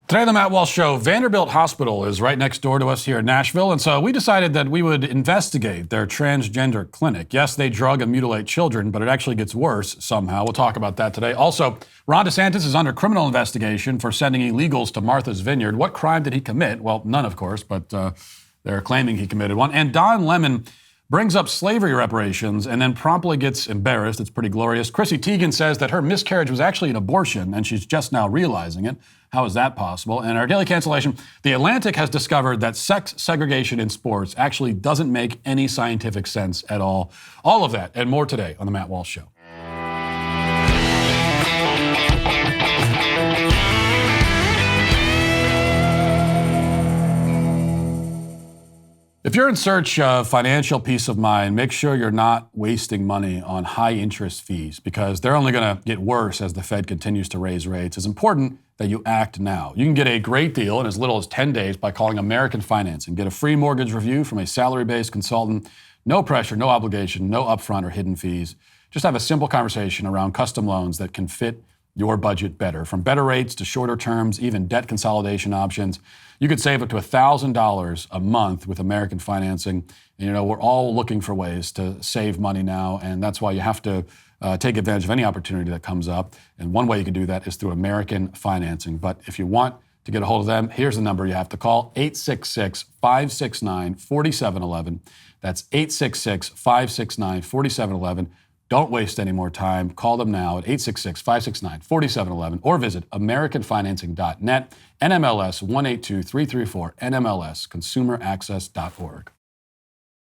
Today on the Matt Walsh Show, Vanderbilt Hospital is right next door to us here in Nashville, and so we decided that we would investigate their transgender clinic. Yes, they drug and mutilate children, but it actually gets worse somehow. We'll talk about that today. Also, Ron DeSantis is under criminal investigation for sending illegals to Martha's Vineyard. What crime did he commit? Well, none, of course, but they're claiming he committed one. And Don Lemon brings up slavery reparations and then promptly gets embarrassed. It's pretty glorious. Chrissy Teigen says that her miscarriage was actually an abortion, and she's just now realizing it. How is that possible? And our daily cancellation, The Atlantic has discovered that sex segregation in sports actually doesn't make any scientific sense at all. All of that and more today on The Matt Walsh Show. If you're in search of financial peace of mind, make sure you're not wasting money on high interest fees because they're only going to get worse as the Fed continues to raise rates. It's important that you act now. You can get a great deal in as little as 10 days by calling American Financing. Get a free mortgage review from a salary-based consultant. No pressure, no obligation, no upfront or hidden fees. Just have a simple conversation around custom loans that can fit your budget better. From better rates to shorter terms, even debt consolidation options. You could save up to $1,000 a month with American Financing. And, you know, we're all looking for ways to save money now, and that's why you have to take advantage of any opportunity that comes up. And one way you can do that is through American Financing. But if you want to get a hold of them, here's the number you have to call, 866-569-4711. That's 866-569-4711. Don't waste any more time. Call them now at 866-569-4711 or visit AmericanFinancing.net, NMLS 182334, NMLS ConsumerAccess.org.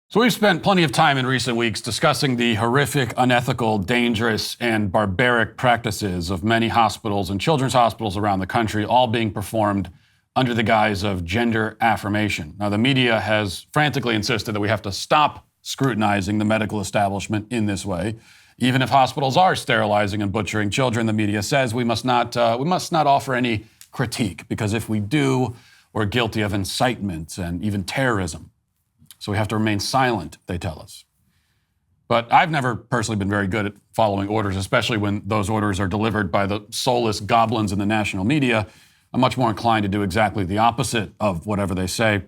So we've spent plenty of time in recent weeks discussing the horrific, unethical, dangerous, and barbaric practices of many hospitals and children's hospitals around the country, all being performed under the guise of gender affirmation. Now, the media has frantically insisted that we have to stop scrutinizing the medical establishment in this way. Even if hospitals are sterilizing and butchering children, the media says we must not offer any critique, because if we do, we're guilty of incitement and even terrorism. So we have to remain silent, they tell us. But I've never personally been very good at following orders, especially when those orders are delivered by the soulless goblins in the national media. I'm much more inclined to do exactly the opposite of whatever they say.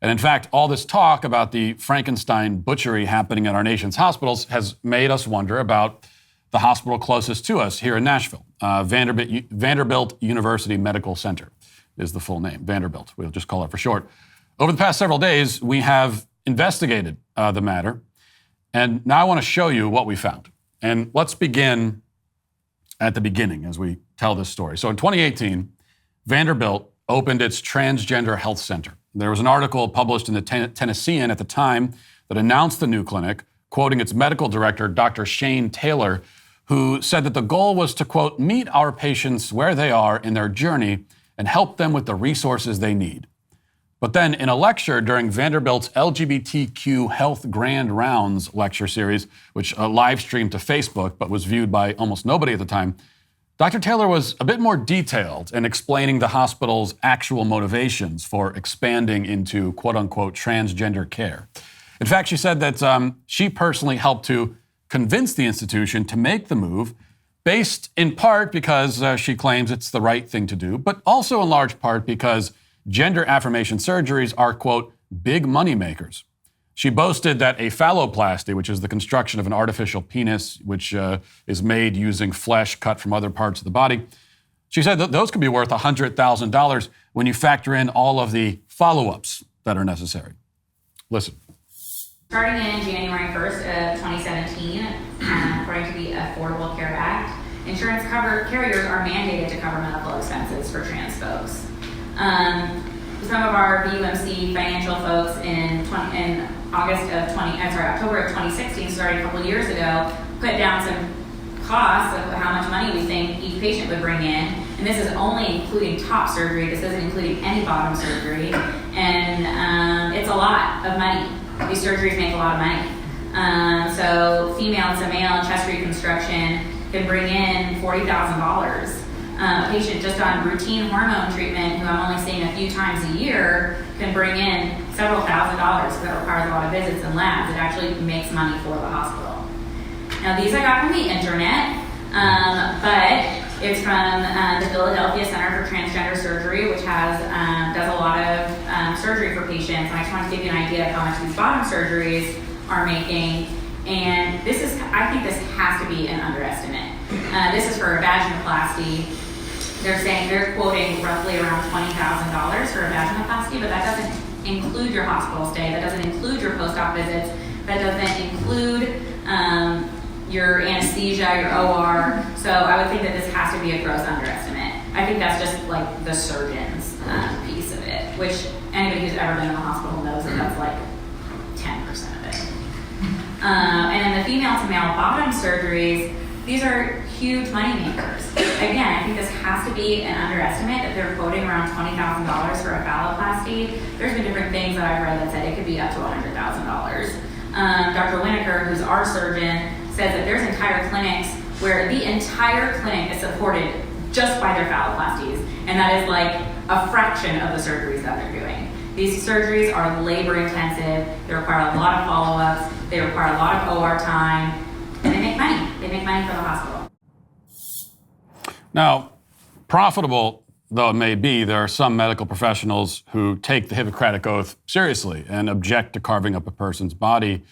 And in fact, all this talk about the Frankenstein butchery happening at our nation's hospitals has made us wonder about the hospital closest to us here in Nashville. Vanderbilt University Medical Center is the full name, Vanderbilt. We'll just call it for short. Over the past several days, we have investigated the matter, and now I want to show you what we found. And let's begin at the beginning as we tell this story. So in 2018, Vanderbilt opened its Transgender Health Center. There was an article published in the Tennessean at the time that announced the new clinic, quoting its medical director, Dr. Shane Taylor, who said that the goal was to, quote, meet our patients where they are in their journey and help them with the resources they need. But then in a lecture during Vanderbilt's LGBTQ Health Grand Rounds lecture series, which live streamed to Facebook but was viewed by almost nobody at the time, Dr. Taylor was a bit more detailed in explaining the hospital's actual motivations for expanding into quote-unquote transgender care. In fact, she said that she personally helped to convince the institution to make the move, based in part because she claims it's the right thing to do, but also in large part because gender affirmation surgeries are, quote, big money makers. She boasted that a phalloplasty, which is the construction of an artificial penis, which is made using flesh cut from other parts of the body, she said that those could be worth $100,000 when you factor in all of the follow-ups that are necessary. Listen. Starting in January 1st of 2017, according to the Affordable Care Act, insurance carriers are mandated to cover medical expenses for trans folks. Some of our VUMC financial folks in October of 2016, starting a couple of years ago, put down some costs of how much money we think each patient would bring in. And this is only including top surgery. This isn't including any bottom surgery. And it's a lot of money. These surgeries make a lot of money. So female to male chest reconstruction can bring in $40,000. A patient just on routine hormone treatment, who I'm only seeing a few times a year, can bring in several $1,000s because that requires a lot of visits and labs. It actually makes money for the hospital. Now, these I got from the internet, but It's from the Philadelphia Center for Transgender Surgery, which does a lot of surgery for patients. And I just wanted to give you an idea of how much these bottom surgeries are making. And I think this has to be an underestimate. This is for a vaginoplasty. They're quoting roughly around $20,000 for a vaginoplasty, but that doesn't include your hospital stay. That doesn't include your post-op visits. That doesn't include your anesthesia, your OR. So I would think that this has to be a gross underestimate. I think that's just like the surgeon's piece of it, which anybody who's ever been in the hospital knows that that's like 10% of it. And then the female to male bottom surgeries, these are huge money makers. Again, I think this has to be an underestimate that they're quoting around $20,000 for a phalloplasty. There's been different things that I've read that said it could be up to $100,000. Dr. Winokur, who's our surgeon, says that there's entire clinics where the entire clinic is supported just by their phalloplasties, and that is like a fraction of the surgeries that they're doing. These surgeries are labor intensive, they require a lot of follow-ups, they require a lot of OR time, and they make money. They make money for the hospital. Now, profitable though it may be, there are some medical professionals who take the Hippocratic Oath seriously and object to carving up a person's body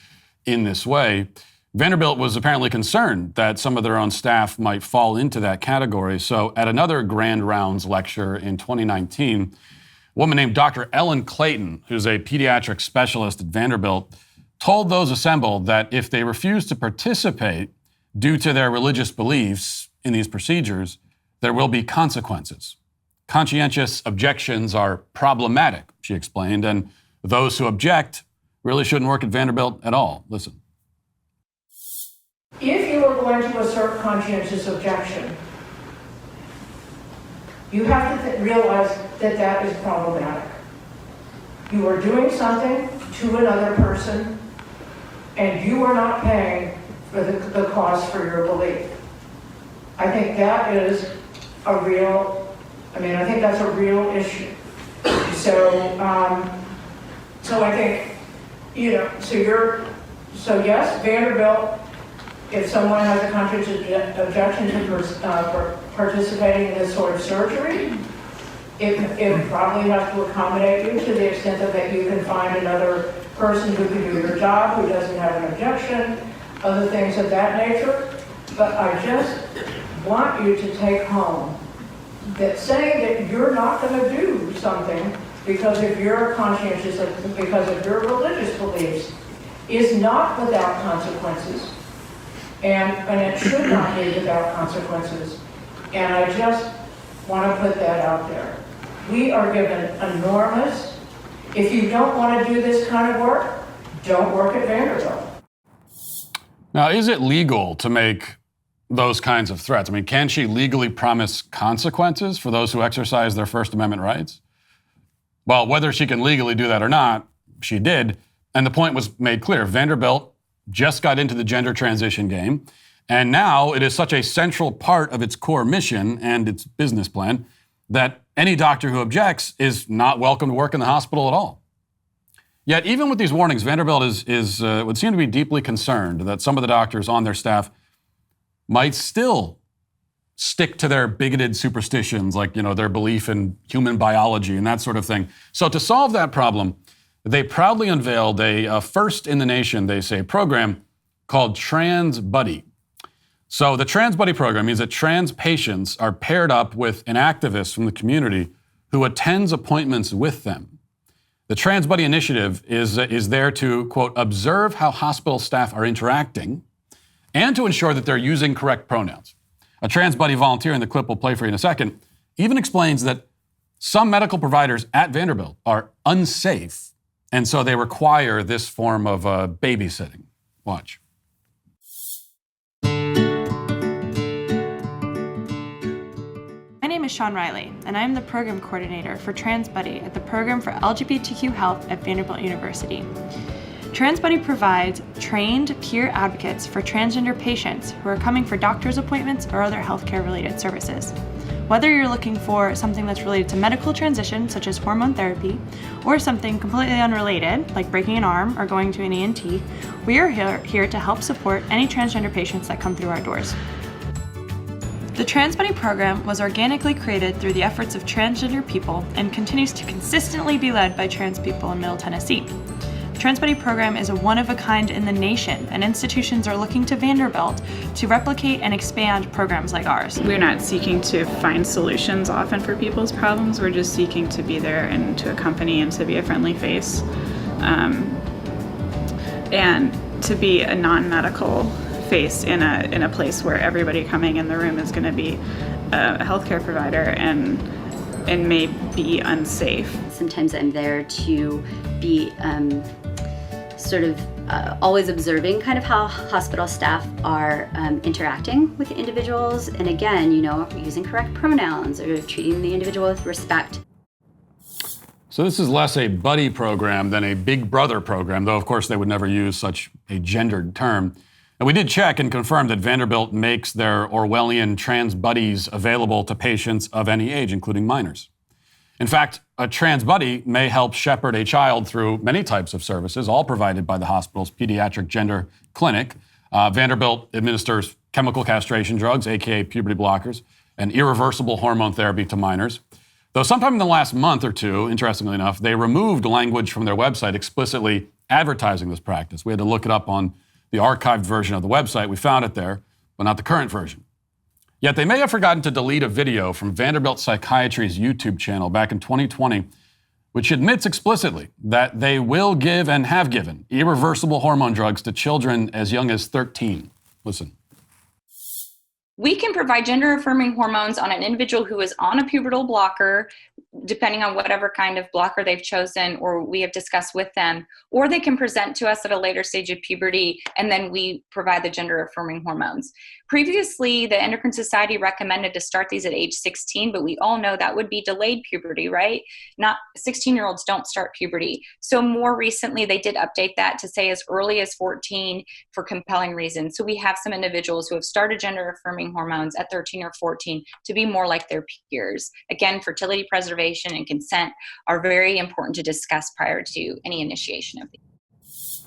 in this way. Vanderbilt was apparently concerned that some of their own staff might fall into that category. So at another Grand Rounds lecture in 2019, a woman named Dr. Ellen Clayton, who's a pediatric specialist at Vanderbilt, told those assembled that if they refuse to participate due to their religious beliefs in these procedures, there will be consequences. Conscientious objections are problematic, she explained, and those who object really shouldn't work at Vanderbilt at all. Listen. If you are going to assert conscientious objection, you have to realize that that is problematic. You are doing something to another person, and you are not paying for the cost for your belief. I think that is a real, I think that's a real issue. So I think, so yes, Vanderbilt, if someone has a conscientious objection to participating in this sort of surgery, it probably has to accommodate you to the extent that you can find another person who can do your job, who doesn't have an objection, other things of that nature. But I just want you to take home that saying that you're not going to do something because of your conscientious, because of your religious beliefs, is not without consequences. And it should not be without consequences. And I just want to put that out there. We are given enormous, if you don't want to do this kind of work, don't work at Vanderbilt. Now, is it legal to make those kinds of threats? Can she legally promise consequences for those who exercise their First Amendment rights? Well, whether she can legally do that or not, she did. And the point was made clear. Vanderbilt just got into the gender transition game, and now it is such a central part of its core mission and its business plan that any doctor who objects is not welcome to work in the hospital at all. Yet, even with these warnings, Vanderbilt would seem to be deeply concerned that some of the doctors on their staff might still stick to their bigoted superstitions, like their belief in human biology and that sort of thing. So to solve that problem, they proudly unveiled a first in the nation, they say, program called Trans Buddy. So the Trans Buddy program means that trans patients are paired up with an activist from the community who attends appointments with them. The Trans Buddy initiative is there to, quote, observe how hospital staff are interacting and to ensure that they're using correct pronouns. A Trans Buddy volunteer in the clip we'll play for you in a second even explains that some medical providers at Vanderbilt are unsafe, and so they require this form of babysitting. Watch. My name is Sean Riley, and I am the program coordinator for Trans Buddy at the Program for LGBTQ Health at Vanderbilt University. Trans Buddy provides trained peer advocates for transgender patients who are coming for doctor's appointments or other healthcare-related services. Whether you're looking for something that's related to medical transition, such as hormone therapy, or something completely unrelated, like breaking an arm or going to an ENT, we are here to help support any transgender patients that come through our doors. The Transbuddy program was organically created through the efforts of transgender people and continues to consistently be led by trans people in Middle Tennessee. The Transbuddy program is a one-of-a-kind in the nation, and institutions are looking to Vanderbilt to replicate and expand programs like ours. We're not seeking to find solutions often for people's problems. We're just seeking to be there and to accompany and to be a friendly face, and to be a non-medical face in a place where everybody coming in the room is going to be a healthcare provider and may be unsafe. Sometimes I'm there to be always observing kind of how hospital staff are interacting with individuals, and again, using correct pronouns or treating the individual with respect. So this is less a buddy program than a big brother program, though of course they would never use such a gendered term. And we did check and confirm that Vanderbilt makes their Orwellian trans buddies available to patients of any age, including minors. In fact, a trans buddy may help shepherd a child through many types of services, all provided by the hospital's pediatric gender clinic. Vanderbilt administers chemical castration drugs, aka puberty blockers, and irreversible hormone therapy to minors. Though sometime in the last month or two, interestingly enough, they removed language from their website explicitly advertising this practice. We had to look it up on the archived version of the website. We found it there, but not the current version. Yet they may have forgotten to delete a video from Vanderbilt Psychiatry's YouTube channel back in 2020, which admits explicitly that they will give and have given irreversible hormone drugs to children as young as 13. Listen. We can provide gender-affirming hormones on an individual who is on a pubertal blocker, depending on whatever kind of blocker they've chosen or we have discussed with them, or they can present to us at a later stage of puberty, and then we provide the gender-affirming hormones. Previously, the Endocrine Society recommended to start these at age 16, but we all know that would be delayed puberty, right? Not 16-year-olds don't start puberty. So more recently, they did update that to say as early as 14 for compelling reasons. So we have some individuals who have started gender-affirming hormones at 13 or 14 to be more like their peers. Again, fertility preservation and consent are very important to discuss prior to any initiation of these.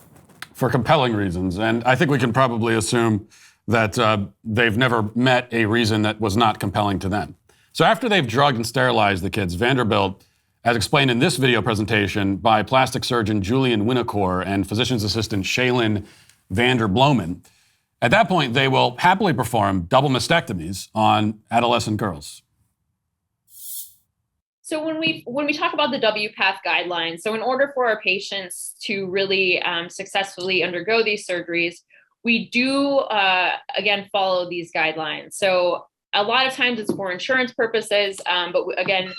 For compelling reasons. And I think we can probably assume that they've never met a reason that was not compelling to them. So after they've drugged and sterilized the kids, Vanderbilt, as explained in this video presentation by plastic surgeon Julian Winnicor and physician's assistant Shaylin Vanderblomen, at that point, they will happily perform double mastectomies on adolescent girls. So when we talk about the WPATH guidelines, so in order for our patients to really successfully undergo these surgeries, we do, again, follow these guidelines. So a lot of times it's for insurance purposes, but again,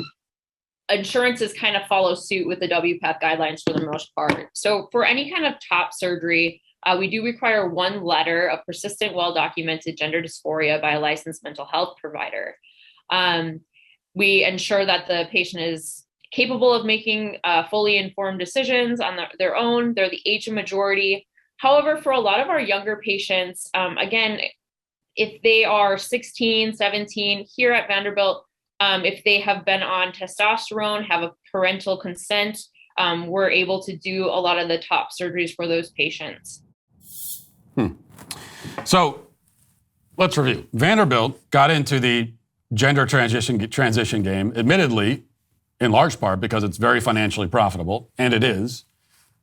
insurances kind of follow suit with the WPATH guidelines for the most part. So for any kind of top surgery, we do require one letter of persistent, well-documented gender dysphoria by a licensed mental health provider. We ensure that the patient is capable of making fully informed decisions on their own. They're the age of majority. However, for a lot of our younger patients, again, if they are 16, 17, here at Vanderbilt, if they have been on testosterone, have a parental consent, we're able to do a lot of the top surgeries for those patients. So let's review. Vanderbilt got into the gender transition game, admittedly, in large part because it's very financially profitable, and it is.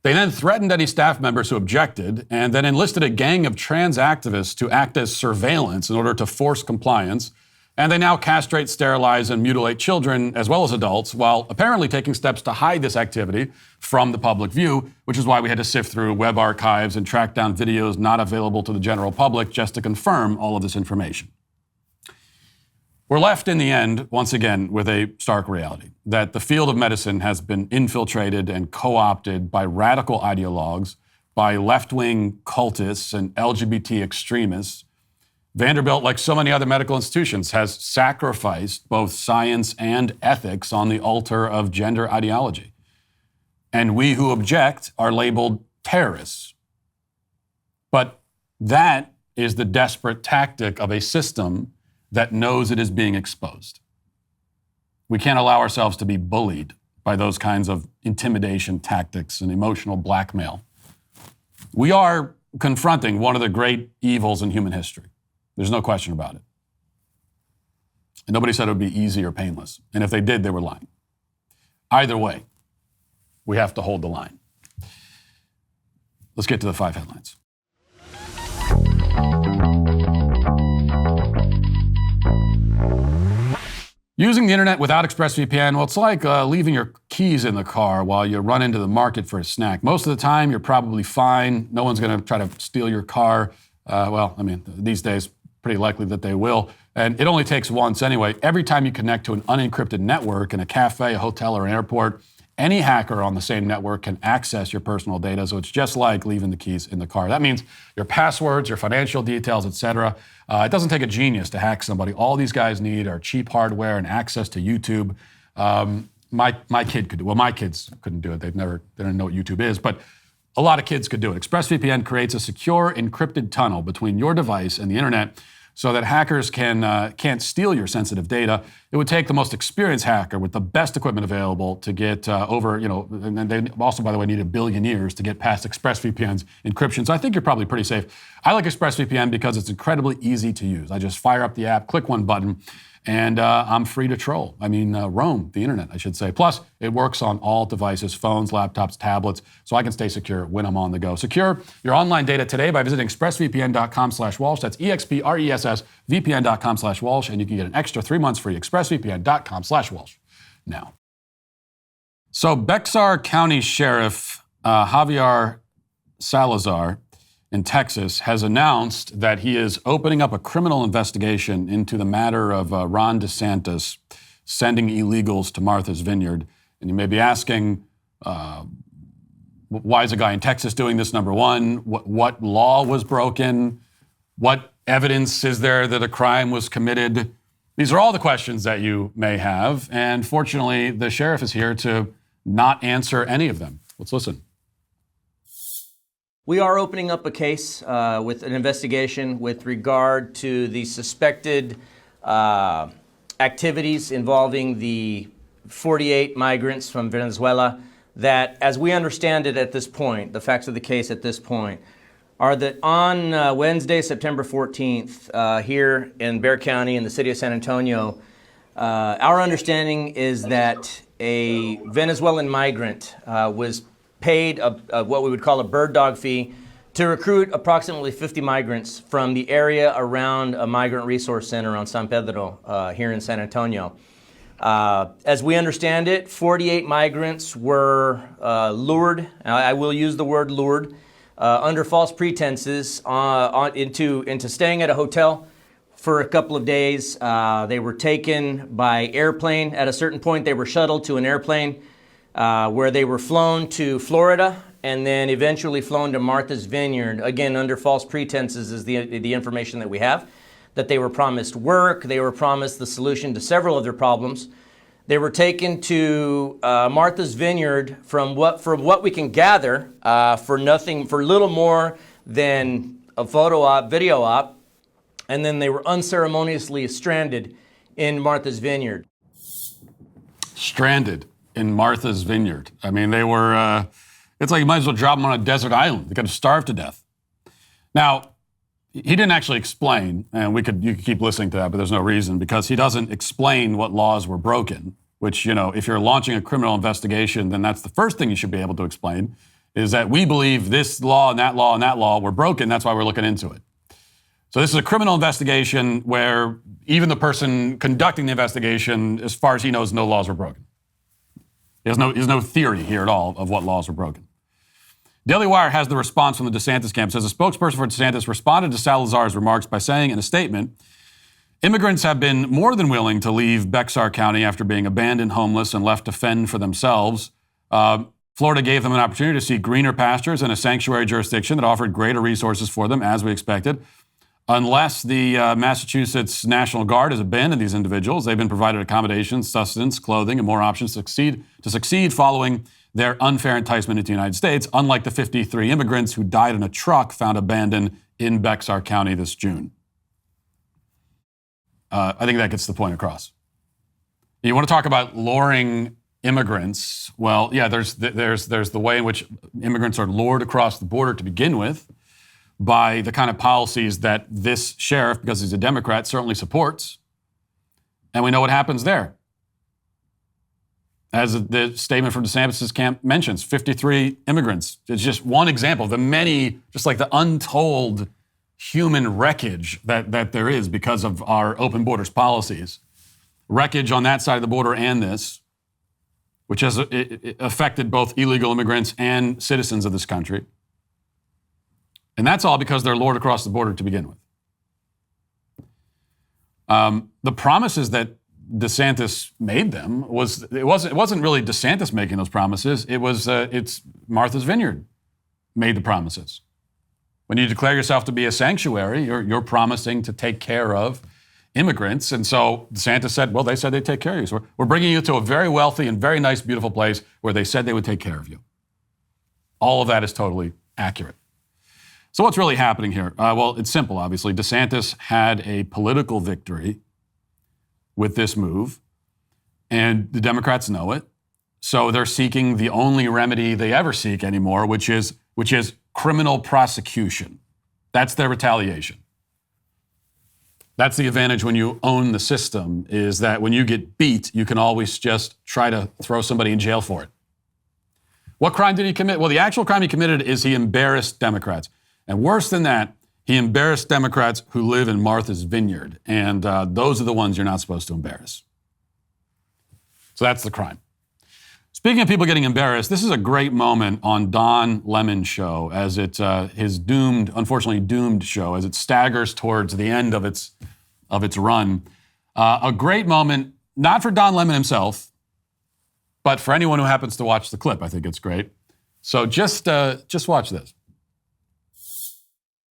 They then threatened any staff members who objected and then enlisted a gang of trans activists to act as surveillance in order to force compliance. And they now castrate, sterilize, and mutilate children as well as adults, while apparently taking steps to hide this activity from the public view, which is why we had to sift through web archives and track down videos not available to the general public just to confirm all of this information. We're left in the end, once again, with a stark reality that the field of medicine has been infiltrated and co-opted by radical ideologues, by left-wing cultists and LGBT extremists. Vanderbilt, like so many other medical institutions, has sacrificed both science and ethics on the altar of gender ideology. And we who object are labeled terrorists. But that is the desperate tactic of a system that knows it is being exposed. We can't allow ourselves to be bullied by those kinds of intimidation tactics and emotional blackmail. We are confronting one of the great evils in human history. There's no question about it. And nobody said it would be easy or painless. And if they did, they were lying. Either way, we have to hold the line. Let's get to the 5 headlines. Using the internet without ExpressVPN, well, it's like leaving your keys in the car while you run into the market for a snack. Most of the time, you're probably fine. No one's going to try to steal your car. These days, pretty likely that they will. And it only takes once anyway. Every time you connect to an unencrypted network in a cafe, a hotel, or an airport, any hacker on the same network can access your personal data. So it's just like leaving the keys in the car. That means your passwords, your financial details, etc. It doesn't take a genius to hack somebody. All these guys need are cheap hardware and access to YouTube. My kid could do. Well, my kids couldn't do it. They don't know what YouTube is, but a lot of kids could do it. ExpressVPN creates a secure encrypted tunnel between your device and the internet, so that hackers can't steal your sensitive data. It would take the most experienced hacker with the best equipment available to get and they also, by the way, need 1 billion years to get past ExpressVPN's encryption. So I think you're probably pretty safe. I like ExpressVPN because it's incredibly easy to use. I just fire up the app, click one button, and I'm free to troll. Roam the internet, I should say. Plus, it works on all devices, phones, laptops, tablets, so I can stay secure when I'm on the go. Secure your online data today by visiting expressvpn.com/Walsh. That's expressvpn.com/Walsh, and you can get an extra 3 months free. expressvpn.com/Walsh now. So Bexar County Sheriff Javier Salazar in Texas has announced that he is opening up a criminal investigation into the matter of Ron DeSantis sending illegals to Martha's Vineyard. And you may be asking, why is a guy in Texas doing this, number one? What law was broken? What evidence is there that a crime was committed? These are all the questions that you may have. And fortunately, the sheriff is here to not answer any of them. Let's listen. We are opening up a case with an investigation with regard to the suspected activities involving the 48 migrants from Venezuela that, as we understand it at this point, the facts of the case at this point, are that on Wednesday, September 14th, here in Bexar County in the city of San Antonio, our understanding is that a Venezuelan migrant was paid what we would call a bird dog fee to recruit approximately 50 migrants from the area around a migrant resource center on San Pedro here in San Antonio. As we understand it, 48 migrants were lured, I will use the word lured, under false pretenses into staying at a hotel for a couple of days. They were taken by airplane. At a certain point, they were shuttled to an airplane where they were flown to Florida and then eventually flown to Martha's Vineyard, again, under false pretenses is the information that we have, that they were promised work, they were promised the solution to several of their problems. They were taken to Martha's Vineyard from what we can gather for little more than a photo op, video op, and then they were unceremoniously stranded in Martha's Vineyard. Stranded in Martha's Vineyard. They were, it's like you might as well drop them on a desert island. They got to starve to death. Now, he didn't actually explain, and you could keep listening to that, but there's no reason, because he doesn't explain what laws were broken, which, if you're launching a criminal investigation, then that's the first thing you should be able to explain, is that we believe this law and that law and that law were broken, that's why we're looking into it. So this is a criminal investigation where even the person conducting the investigation, as far as he knows, no laws were broken. There's no theory here at all of what laws were broken. Daily Wire has the response from the DeSantis camp. It says a spokesperson for DeSantis responded to Salazar's remarks by saying in a statement, immigrants have been more than willing to leave Bexar County after being abandoned, homeless, and left to fend for themselves. Florida gave them an opportunity to seek greener pastures in a sanctuary jurisdiction that offered greater resources for them, as we expected. Unless the Massachusetts National Guard has abandoned these individuals, they've been provided accommodations, sustenance, clothing, and more options to succeed following their unfair enticement into the United States, unlike the 53 immigrants who died in a truck found abandoned in Bexar County this June. I think that gets the point across. You want to talk about luring immigrants? Well, yeah, there's the way in which immigrants are lured across the border to begin with, by the kind of policies that this sheriff, because he's a Democrat, certainly supports. And we know what happens there. As the statement from DeSantis' camp mentions, 53 immigrants. It's just one example of the many, just like the untold human wreckage that there is because of our open borders policies. Wreckage on that side of the border and this, which has affected both illegal immigrants and citizens of this country. And that's all because they're lured across the border to begin with. The promises that DeSantis made them it wasn't really DeSantis making those promises. It's Martha's Vineyard made the promises. When you declare yourself to be a sanctuary, you're promising to take care of immigrants. And so DeSantis said, well, they said they'd take care of you. So we're bringing you to a very wealthy and very nice, beautiful place where they said they would take care of you. All of that is totally accurate. So what's really happening here? Well, it's simple, obviously. DeSantis had a political victory with this move, and the Democrats know it. So they're seeking the only remedy they ever seek anymore, which is criminal prosecution. That's their retaliation. That's the advantage when you own the system, is that when you get beat, you can always just try to throw somebody in jail for it. What crime did he commit? Well, the actual crime he committed is he embarrassed Democrats. And worse than that, he embarrassed Democrats who live in Martha's Vineyard. And those are the ones you're not supposed to embarrass. So that's the crime. Speaking of people getting embarrassed, this is a great moment on Don Lemon's show, as it's his unfortunately doomed show, as it staggers towards the end of its run. A great moment, not for Don Lemon himself, but for anyone who happens to watch the clip. I think it's great. So just watch this.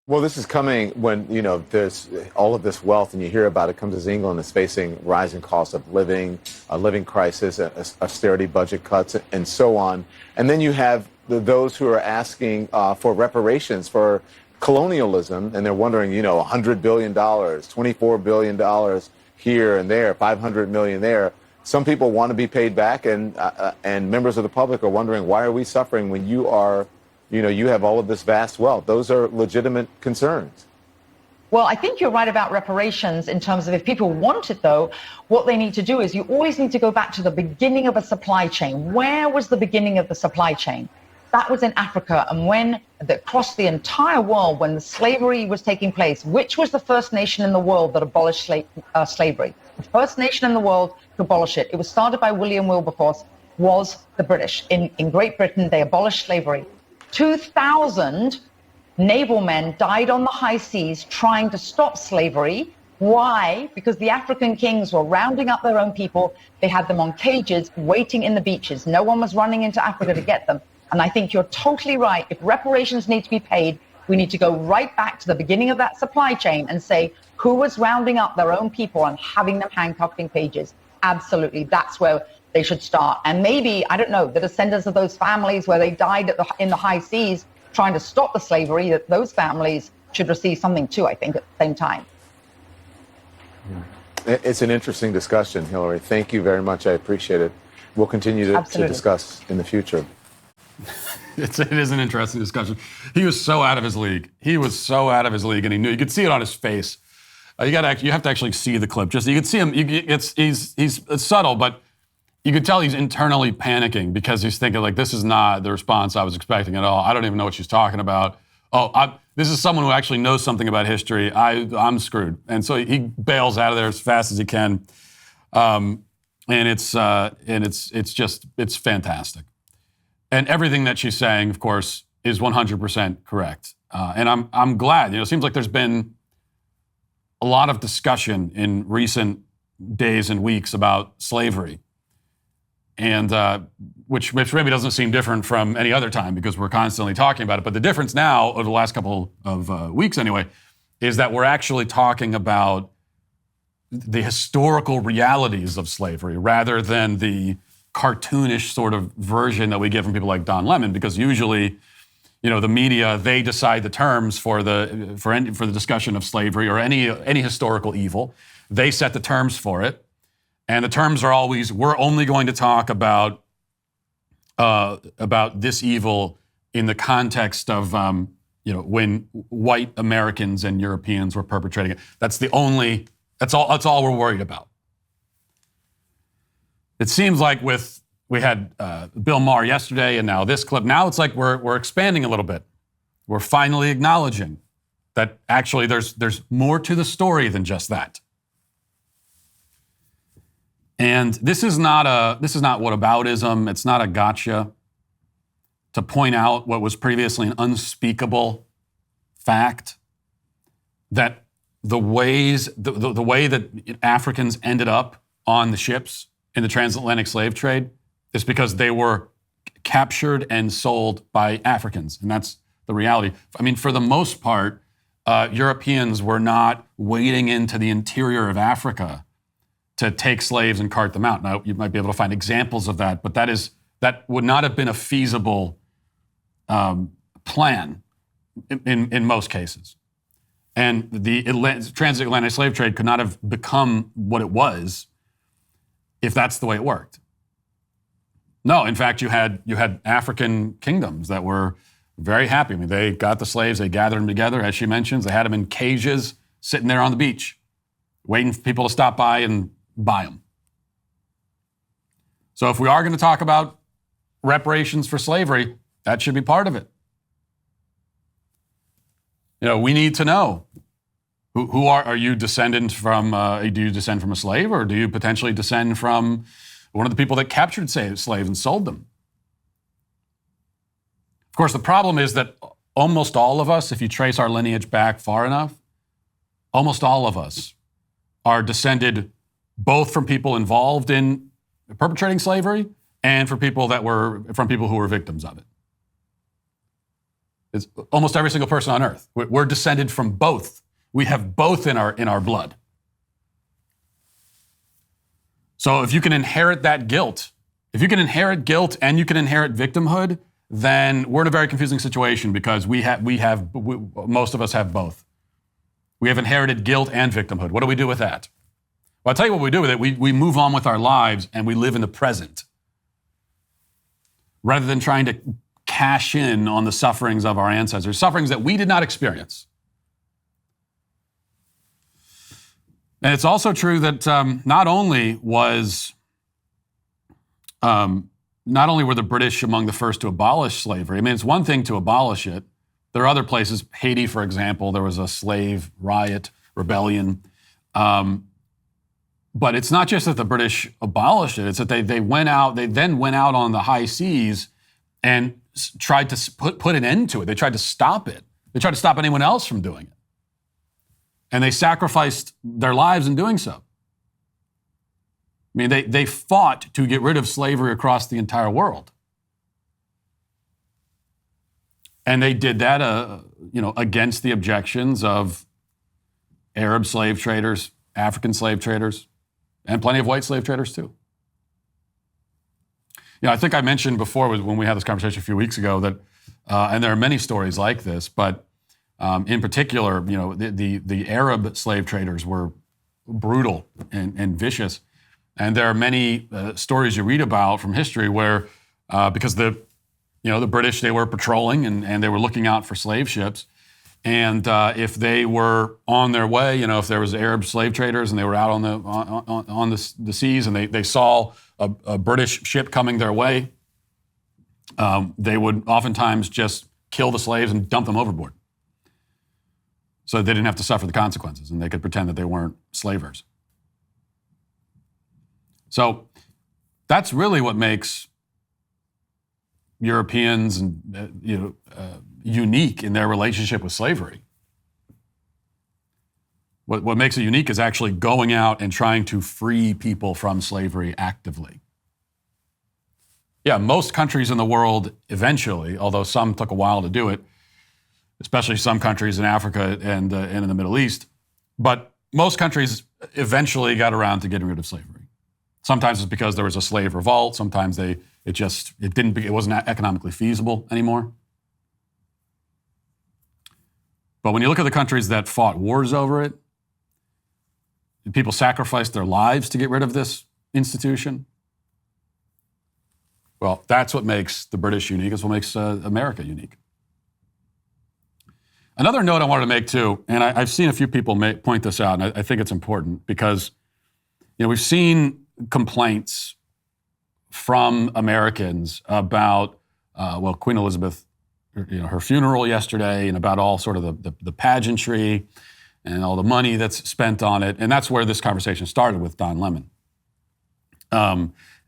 Well, this is coming when, there's all of this wealth, and you hear about it, comes as England is facing rising costs of living, a living crisis, austerity budget cuts, and so on. And then you have those who are asking for reparations for colonialism, and they're wondering, $100 billion, $24 billion here and there, $500 million there. Some people want to be paid back, and members of the public are wondering, why are we suffering when you have all of this vast wealth? Those are legitimate concerns. Well, I think you're right about reparations in terms of if people want it, though, what they need to do is you always need to go back to the beginning of a supply chain. Where was the beginning of the supply chain? That was in Africa. And across the entire world, when the slavery was taking place, which was the first nation in the world that abolished slavery? The first nation in the world to abolish it. It was started by William Wilberforce, was the British. In Great Britain, they abolished slavery. 2,000 naval men died on the high seas trying to stop slavery. Why? Because the African kings were rounding up their own people. They had them on cages waiting in the beaches. No one was running into Africa to get them. And I think you're totally right. If reparations need to be paid, we need to go right back to the beginning of that supply chain and say who was rounding up their own people and having them handcuffed in cages. Absolutely. That's where they should start. And maybe, I don't know, the descendants of those families where they died in the high seas trying to stop the slavery, that those families should receive something too, I think, at the same time. It's an interesting discussion, Hillary. Thank you very much. I appreciate it. We'll continue to discuss in the future. It is an interesting discussion. He was so out of his league. And he knew. You could see it on his face. You have to actually see the clip. Just you can see him. He's subtle, but you could tell he's internally panicking because he's thinking, like, this is not the response I was expecting at all. I don't even know what she's talking about. This is someone who actually knows something about history. I'm screwed. And so he bails out of there as fast as he can. And it's fantastic. And everything that she's saying, of course, is 100% correct. And I'm glad. It seems like there's been a lot of discussion in recent days and weeks about slavery. And which maybe doesn't seem different from any other time because we're constantly talking about it. But the difference now, over the last couple of weeks anyway, is that we're actually talking about the historical realities of slavery rather than the cartoonish sort of version that we get from people like Don Lemon, because usually, the media, they decide the terms for the discussion of slavery or any historical evil. They set the terms for it. And the terms are always, we're only going to talk about this evil in the context of, when white Americans and Europeans were perpetrating it. That's all we're worried about. it seems like we had Bill Maher yesterday and now this clip. Now it's like we're expanding a little bit. We're finally acknowledging that actually there's more to the story than just that. And this is not whataboutism. It's not a gotcha to point out what was previously an unspeakable fact, that the way that Africans ended up on the ships in the transatlantic slave trade is because they were captured and sold by Africans. And that's the reality. I mean, for the most part, Europeans were not wading into the interior of Africa to take slaves and cart them out. Now, you might be able to find examples of that, but that would not have been a feasible plan in most cases. And the transatlantic slave trade could not have become what it was if that's the way it worked. No, in fact, you had African kingdoms that were very happy. I mean, they got the slaves, they gathered them together, as she mentions. They had them in cages sitting there on the beach, waiting for people to stop by and buy them. So if we are going to talk about reparations for slavery, that should be part of it. You know, we need to know who are you descendant from? Do you descend from a slave, or do you potentially descend from one of the people that captured slaves and sold them? Of course, the problem is that almost all of us, if you trace our lineage back far enough, almost all of us are descended both from people involved in perpetrating slavery and from people who were victims of it. It's almost every single person on earth. We're descended from both. We have both in our blood. So if you can inherit that guilt, if you can inherit guilt and you can inherit victimhood, then we're in a very confusing situation, because most of us have both. We have inherited guilt and victimhood. What do we do with that? Well, I'll tell you what we do with it. We move on with our lives and we live in the present, rather than trying to cash in on the sufferings of our ancestors, sufferings that we did not experience. And it's also true that not only were the British among the first to abolish slavery. I mean, it's one thing to abolish it. There are other places. Haiti, for example, there was a slave rebellion. But it's not just that the British abolished it. It's that they then went out on the high seas and tried to put an end to it. They tried to stop it. They tried to stop anyone else from doing it. And they sacrificed their lives in doing so. I mean, they fought to get rid of slavery across the entire world. And they did that, against the objections of Arab slave traders, African slave traders, and plenty of white slave traders too. I think I mentioned before when we had this conversation a few weeks ago that, and there are many stories like this, but in particular, the Arab slave traders were brutal and vicious. And there are many stories you read about from history where, because the British, they were patrolling and they were looking out for slave ships. And if they were on their way, if there was Arab slave traders and they were out on the seas and they saw a British ship coming their way, they would oftentimes just kill the slaves and dump them overboard, so they didn't have to suffer the consequences and they could pretend that they weren't slavers. So that's really what makes Europeans and unique in their relationship with slavery. What makes it unique is actually going out and trying to free people from slavery actively. Yeah, most countries in the world eventually, although some took a while to do it, especially some countries in Africa and in the Middle East, but most countries eventually got around to getting rid of slavery. Sometimes it's because there was a slave revolt. Sometimes it wasn't economically feasible anymore. But when you look at the countries that fought wars over it, people sacrificed their lives to get rid of this institution. Well, that's what makes the British unique. That's what makes America unique. Another note I wanted to make too, and I've seen a few people point this out, and I think it's important because we've seen complaints from Americans about, Queen Elizabeth, her funeral yesterday, and about all sort of the pageantry and all the money that's spent on it. And that's where this conversation started with Don Lemon.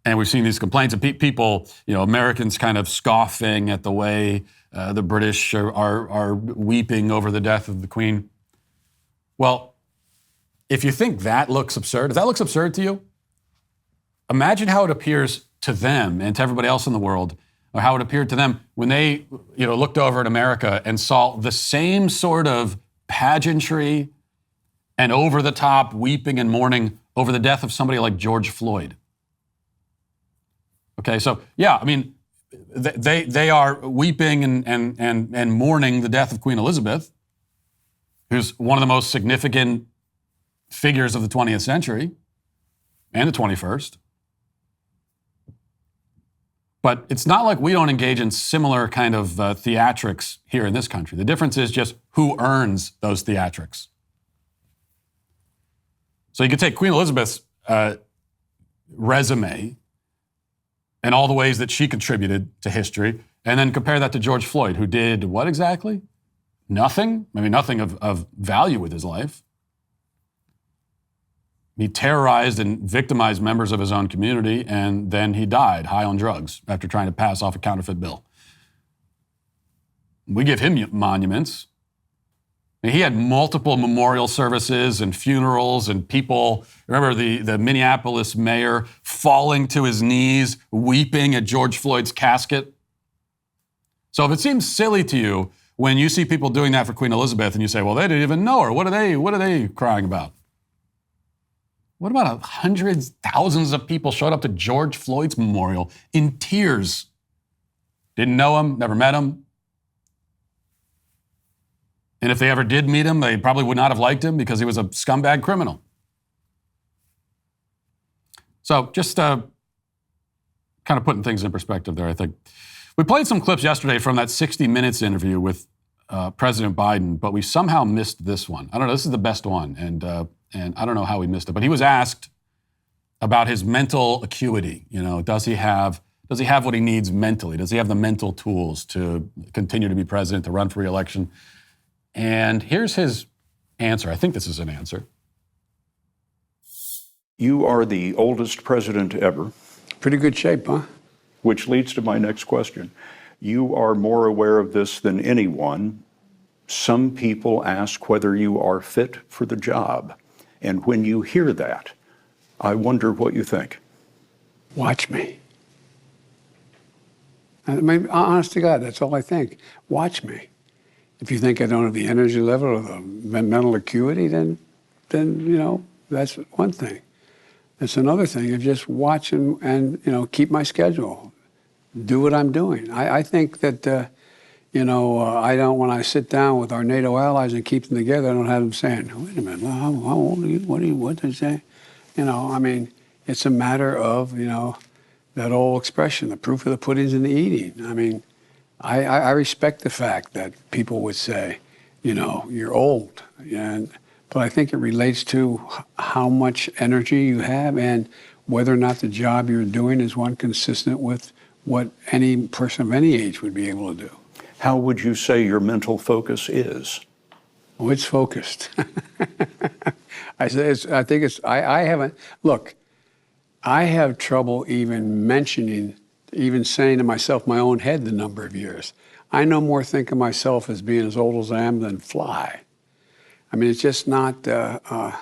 And we've seen these complaints of people, Americans kind of scoffing at the way the British are weeping over the death of the Queen. Well, if you think that looks absurd, if that looks absurd to you, imagine how it appears to them and to everybody else in the world, or how it appeared to them when they, looked over at America and saw the same sort of pageantry and over-the-top weeping and mourning over the death of somebody like George Floyd. Okay, so yeah, I mean, they are weeping and mourning the death of Queen Elizabeth, who's one of the most significant figures of the 20th century and the 21st. But it's not like we don't engage in similar kind of theatrics here in this country. The difference is just who earns those theatrics. So you could take Queen Elizabeth's resume and all the ways that she contributed to history, and then compare that to George Floyd, who did what exactly? Nothing? I mean, nothing of value with his life. He terrorized and victimized members of his own community, and then he died high on drugs after trying to pass off a counterfeit bill. We give him monuments. I mean, he had multiple memorial services and funerals and people. Remember the Minneapolis mayor falling to his knees, weeping at George Floyd's casket? So if it seems silly to you when you see people doing that for Queen Elizabeth and you say, well, they didn't even know her, what are they crying about? What about hundreds, thousands of people showed up to George Floyd's memorial in tears? Didn't know him, never met him. And if they ever did meet him, they probably would not have liked him because he was a scumbag criminal. So just kind of putting things in perspective there, I think. We played some clips yesterday from that 60 Minutes interview with President Biden, but we somehow missed this one. I don't know, this is the best one, and I don't know how we missed it. But he was asked about his mental acuity. Does he have what he needs mentally? Does he have the mental tools to continue to be president, to run for re-election? And here's his answer. I think this is an answer. You are the oldest president ever. Pretty good shape, huh? Which leads to my next question. You are more aware of this than anyone. Some people ask whether you are fit for the job. And when you hear that, I wonder what you think. Watch me. I mean, honest to God, that's all I think. Watch me. If you think I don't have the energy level or the mental acuity, then that's one thing. It's another thing of just watch and keep my schedule, do what I'm doing. I think that, I don't, when I sit down with our NATO allies and keep them together, I don't have them saying, wait a minute, how old are you? What did they say? It's a matter of, that old expression, the proof of the pudding's in the eating. I respect the fact that people would say, you're old. But I think it relates to how much energy you have and whether or not the job you're doing is one consistent with what any person of any age would be able to do. How would you say your mental focus is? Oh, it's focused. I have trouble even saying to myself my own head the number of years. I no more think of myself as being as old as I am than fly. It's just not, I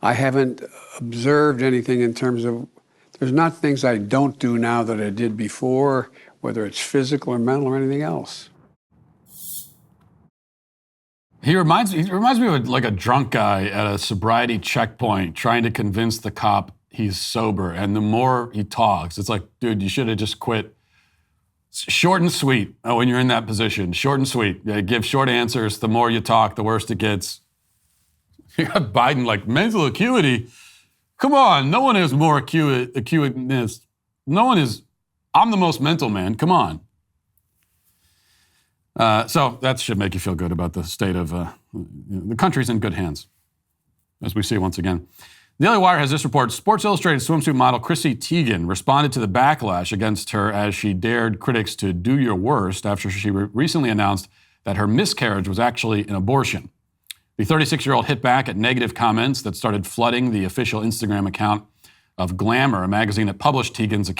haven't observed anything in terms of, there's not things I don't do now that I did before, whether it's physical or mental or anything else. He reminds me of like a drunk guy at a sobriety checkpoint trying to convince the cop he's sober. And the more he talks, it's like, dude, you should have just quit. Short and sweet when you're in that position. Short and sweet. Give short answers. The more you talk, the worse it gets. You got Biden like, mental acuity? Come on, no one has more acuteness. No one is, I'm the most mental man. Come on. So that should make you feel good about the state of, the country's in good hands, as we see once again. The Daily Wire has this report. Sports Illustrated swimsuit model Chrissy Teigen responded to the backlash against her as she dared critics to do your worst after she recently announced that her miscarriage was actually an abortion. The 36-year-old hit back at negative comments that started flooding the official Instagram account of Glamour, a magazine that published Teigen's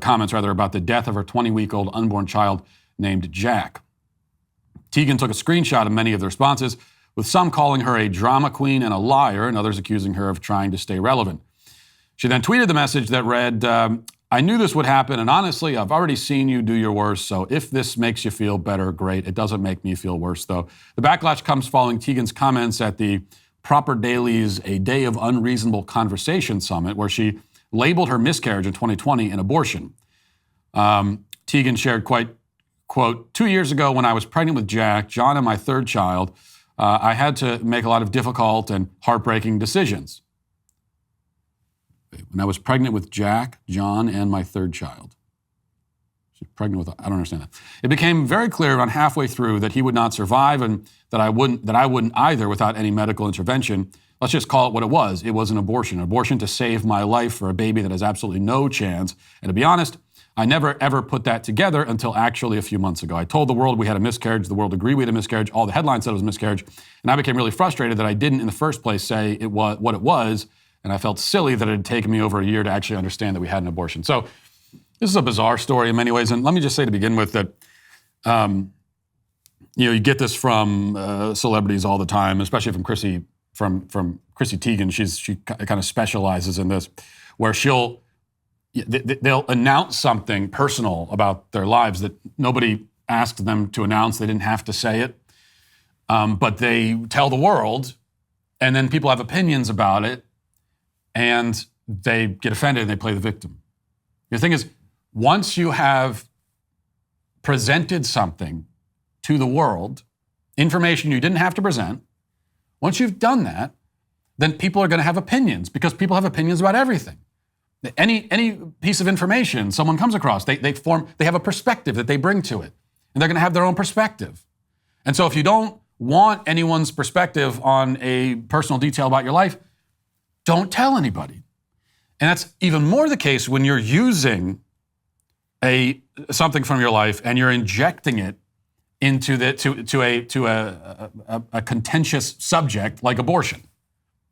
comments about the death of her 20-week-old unborn child named Jack. Teigen took a screenshot of many of the responses, with some calling her a drama queen and a liar, and others accusing her of trying to stay relevant. She then tweeted the message that read, I knew this would happen, and honestly, I've already seen you do your worst, so if this makes you feel better, great. It doesn't make me feel worse, though. The backlash comes following Teigen's comments at the Proper Daily's A Day of Unreasonable Conversation Summit, where she labeled her miscarriage in 2020 an abortion. Teigen shared, quote, 2 years ago when I was pregnant with Jack, John, and my third child, I had to make a lot of difficult and heartbreaking decisions. When I was pregnant with Jack, John, and my third child. She's pregnant with, I don't understand that. It became very clear around halfway through that he would not survive and that I wouldn't either without any medical intervention. Let's just call it what it was. It was an abortion to save my life for a baby that has absolutely no chance. And to be honest, I never ever put that together until actually a few months ago. I told the world we had a miscarriage. The world agreed we had a miscarriage. All the headlines said it was a miscarriage. And I became really frustrated that I didn't in the first place say it was what it was. And I felt silly that it had taken me over a year to actually understand that we had an abortion. So this is a bizarre story in many ways. And let me just say to begin with that, you get this from celebrities all the time, especially from Chrissy Teigen. She kind of specializes in this, where they'll announce something personal about their lives that nobody asked them to announce. They didn't have to say it, but they tell the world, and then people have opinions about it, and they get offended and they play the victim. The thing is, once you have presented something to the world, information you didn't have to present, once you've done that, then people are going to have opinions, because people have opinions about everything. Any piece of information someone comes across, they have a perspective that they bring to it, and they're going to have their own perspective. And so if you don't want anyone's perspective on a personal detail about your life, don't tell anybody. And that's even more the case when you're using something from your life and you're injecting it into a contentious subject like abortion.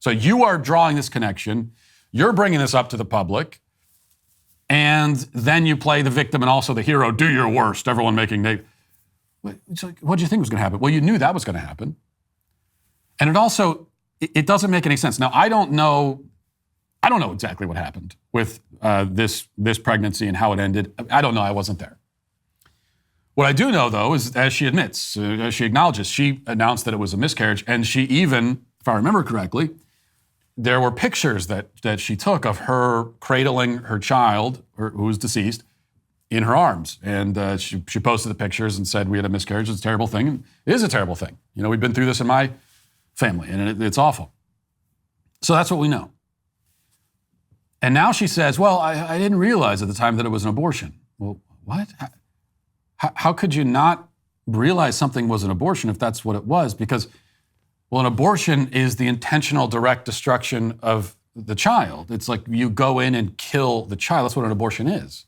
So you are drawing this connection, you're bringing this up to the public, and then you play the victim and also the hero. Do your worst. Everyone making it's like, what did you think was going to happen? Well, you knew that was going to happen, and it doesn't make any sense. Now, I don't know exactly what happened with this pregnancy and how it ended. I don't know. I wasn't there. What I do know, though, is, as she admits, as she acknowledges, she announced that it was a miscarriage, and she even, if I remember correctly, there were pictures that she took of her cradling her child, who was deceased, in her arms. And she posted the pictures and said, we had a miscarriage. It's a terrible thing. And it is a terrible thing. We've been through this in my family, and it's awful. So that's what we know. And now she says, well, I didn't realize at the time that it was an abortion. Well, what? How could you not realize something was an abortion if that's what it was? Because, well, an abortion is the intentional direct destruction of the child. It's like you go in and kill the child. That's what an abortion is.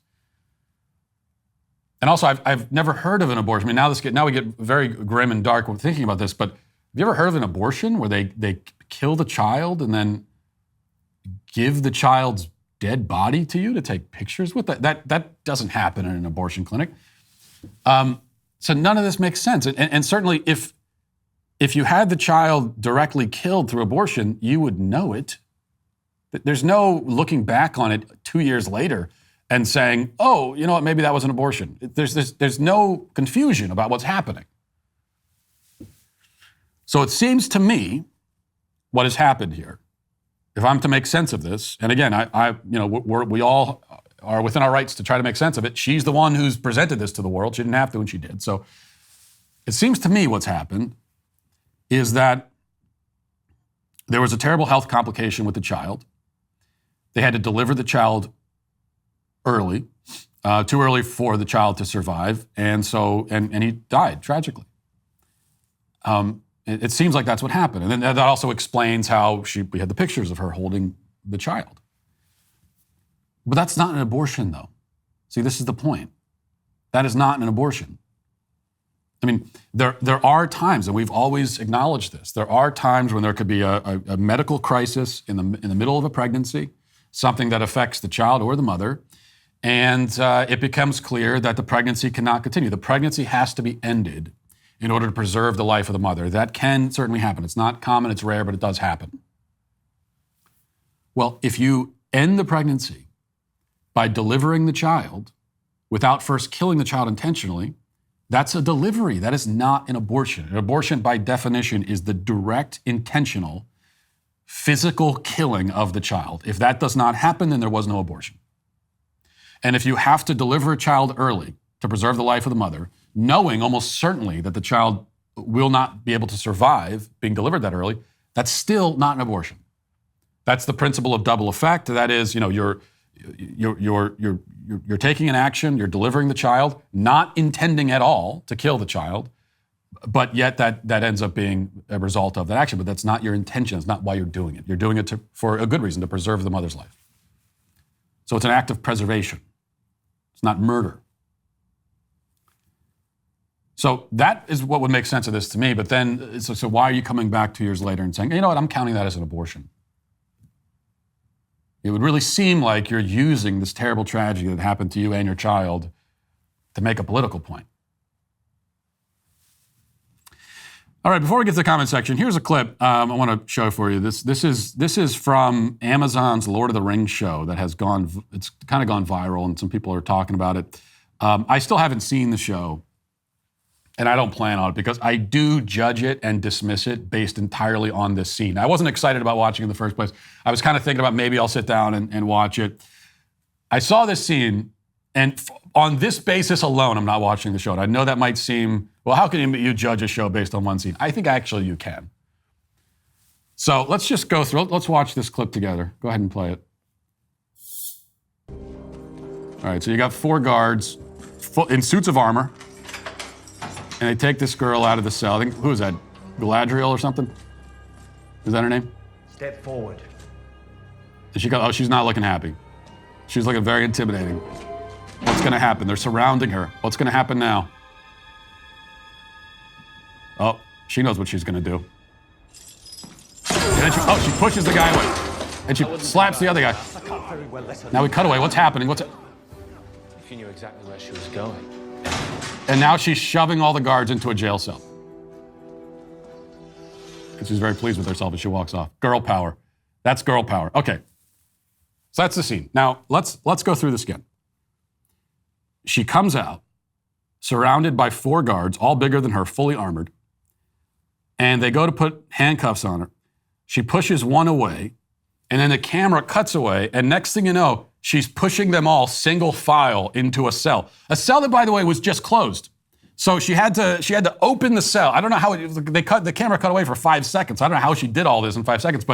And also, I've never heard of an abortion. I mean, now we get very grim and dark when thinking about this, but have you ever heard of an abortion where they kill the child and then give the child's dead body to you to take pictures with? That doesn't happen in an abortion clinic. So none of this makes sense. And certainly if you had the child directly killed through abortion, you would know it. There's no looking back on it 2 years later and saying, oh, you know what, maybe that was an abortion. There's no confusion about what's happening. So it seems to me what has happened here, if I'm to make sense of this, and again, we all are within our rights to try to make sense of it. She's the one who's presented this to the world. She didn't have to, and she did. So it seems to me what's happened is that there was a terrible health complication with the child. They had to deliver the child early, too early for the child to survive, and he died tragically. It seems like that's what happened. And then that also explains how we had the pictures of her holding the child. But that's not an abortion, though. See, this is the point. That is not an abortion. I mean, there are times, and we've always acknowledged this, there are times when there could be a medical crisis in the middle of a pregnancy, something that affects the child or the mother, and it becomes clear that the pregnancy cannot continue. The pregnancy has to be ended in order to preserve the life of the mother. That can certainly happen. It's not common, it's rare, but it does happen. Well, if you end the pregnancy by delivering the child without first killing the child intentionally, that's a delivery. That is not an abortion. An abortion, by definition, is the direct, intentional, physical killing of the child. If that does not happen, then there was no abortion. And if you have to deliver a child early to preserve the life of the mother, knowing almost certainly that the child will not be able to survive being delivered that early, that's still not an abortion. That's the principle of double effect. That is, you're taking an action, you're delivering the child, not intending at all to kill the child, but yet that ends up being a result of that action. But that's not your intention. It's not why you're doing it. You're doing it for a good reason, to preserve the mother's life. So it's an act of preservation. It's not murder. So that is what would make sense of this to me. But then, so why are you coming back 2 years later and saying, you know what, I'm counting that as an abortion? It would really seem like you're using this terrible tragedy that happened to you and your child to make a political point. All right, before we get to the comment section, here's a clip I want to show for you. This is from Amazon's Lord of the Rings show that has it's kind of gone viral, and some people are talking about it. I still haven't seen the show, and I don't plan on it because I do judge it and dismiss it based entirely on this scene. I wasn't excited about watching it in the first place. I was kind of thinking about maybe I'll sit down and watch it. I saw this scene, and on this basis alone, I'm not watching the show. And I know that might seem, well, how can you judge a show based on one scene? I think actually you can. So let's just go through it. Let's watch this clip together. Go ahead and play it. All right, so you got 4 guards in suits of armor, and they take this girl out of the cell. I think, who is that? Galadriel or something? Is that her name? Step forward. And she's not looking happy. She's looking very intimidating. What's going to happen? They're surrounding her. What's going to happen now? Oh, she knows what she's going to do. And then she pushes the guy away. And she slaps the other guy. Now we cut away. What's happening? If you knew exactly where she was going. And now she's shoving all the guards into a jail cell. And she's very pleased with herself as she walks off. Girl power. That's girl power. Okay. So that's the scene. Now, let's go through this again. She comes out, surrounded by 4 guards, all bigger than her, fully armored. And they go to put handcuffs on her. She pushes one away, and then the camera cuts away, and next thing you know, she's pushing them all single file into a cell. A cell that, by the way, was just closed. So she had to open the cell. I don't know how the camera cut away for 5 seconds. I don't know how she did all this in 5 seconds,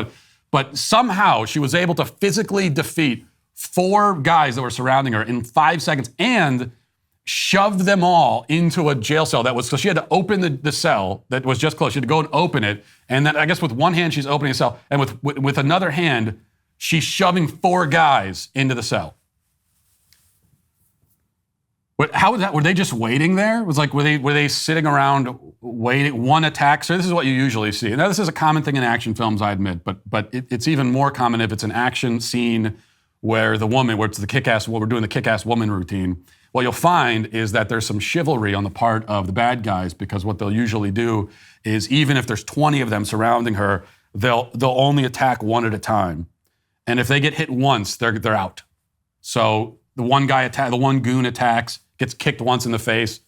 but somehow she was able to physically defeat 4 guys that were surrounding her in 5 seconds and shoved them all into a jail cell so she had to open the cell that was just closed. She had to go and open it. And then I guess with one hand she's opening a cell, and with another hand, she's shoving 4 guys into the cell. But how was that? Were they just waiting there? It was like, were they sitting around waiting? One attacks her. This is what you usually see. Now, this is a common thing in action films, I admit, but it's even more common if it's an action scene where it's the kick-ass, we're doing the kick-ass woman routine. What you'll find is that there's some chivalry on the part of the bad guys, because what they'll usually do is, even if there's 20 of them surrounding her, they'll only attack one at a time. And if they get hit once, they're out. So the one goon attacks, gets kicked once in the face,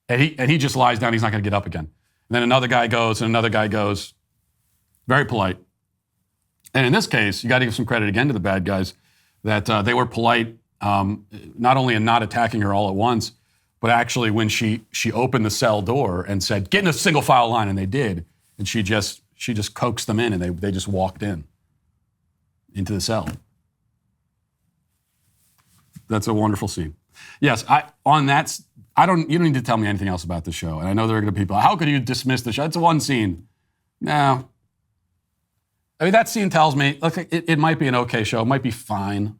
and he just lies down. He's not going to get up again. And then another guy goes, and another guy goes. Very polite. And in this case, you got to give some credit again to the bad guys that they were polite, not only in not attacking her all at once, but actually when she opened the cell door and said, "Get in a single file line," and they did, and she just coaxed them in, and they just walked into the cell. That's a wonderful scene. Yes, you don't need to tell me anything else about the show. And I know there are going to be people, how could you dismiss the show? It's one scene. No. I mean, that scene tells me, look, it might be an okay show. It might be fine.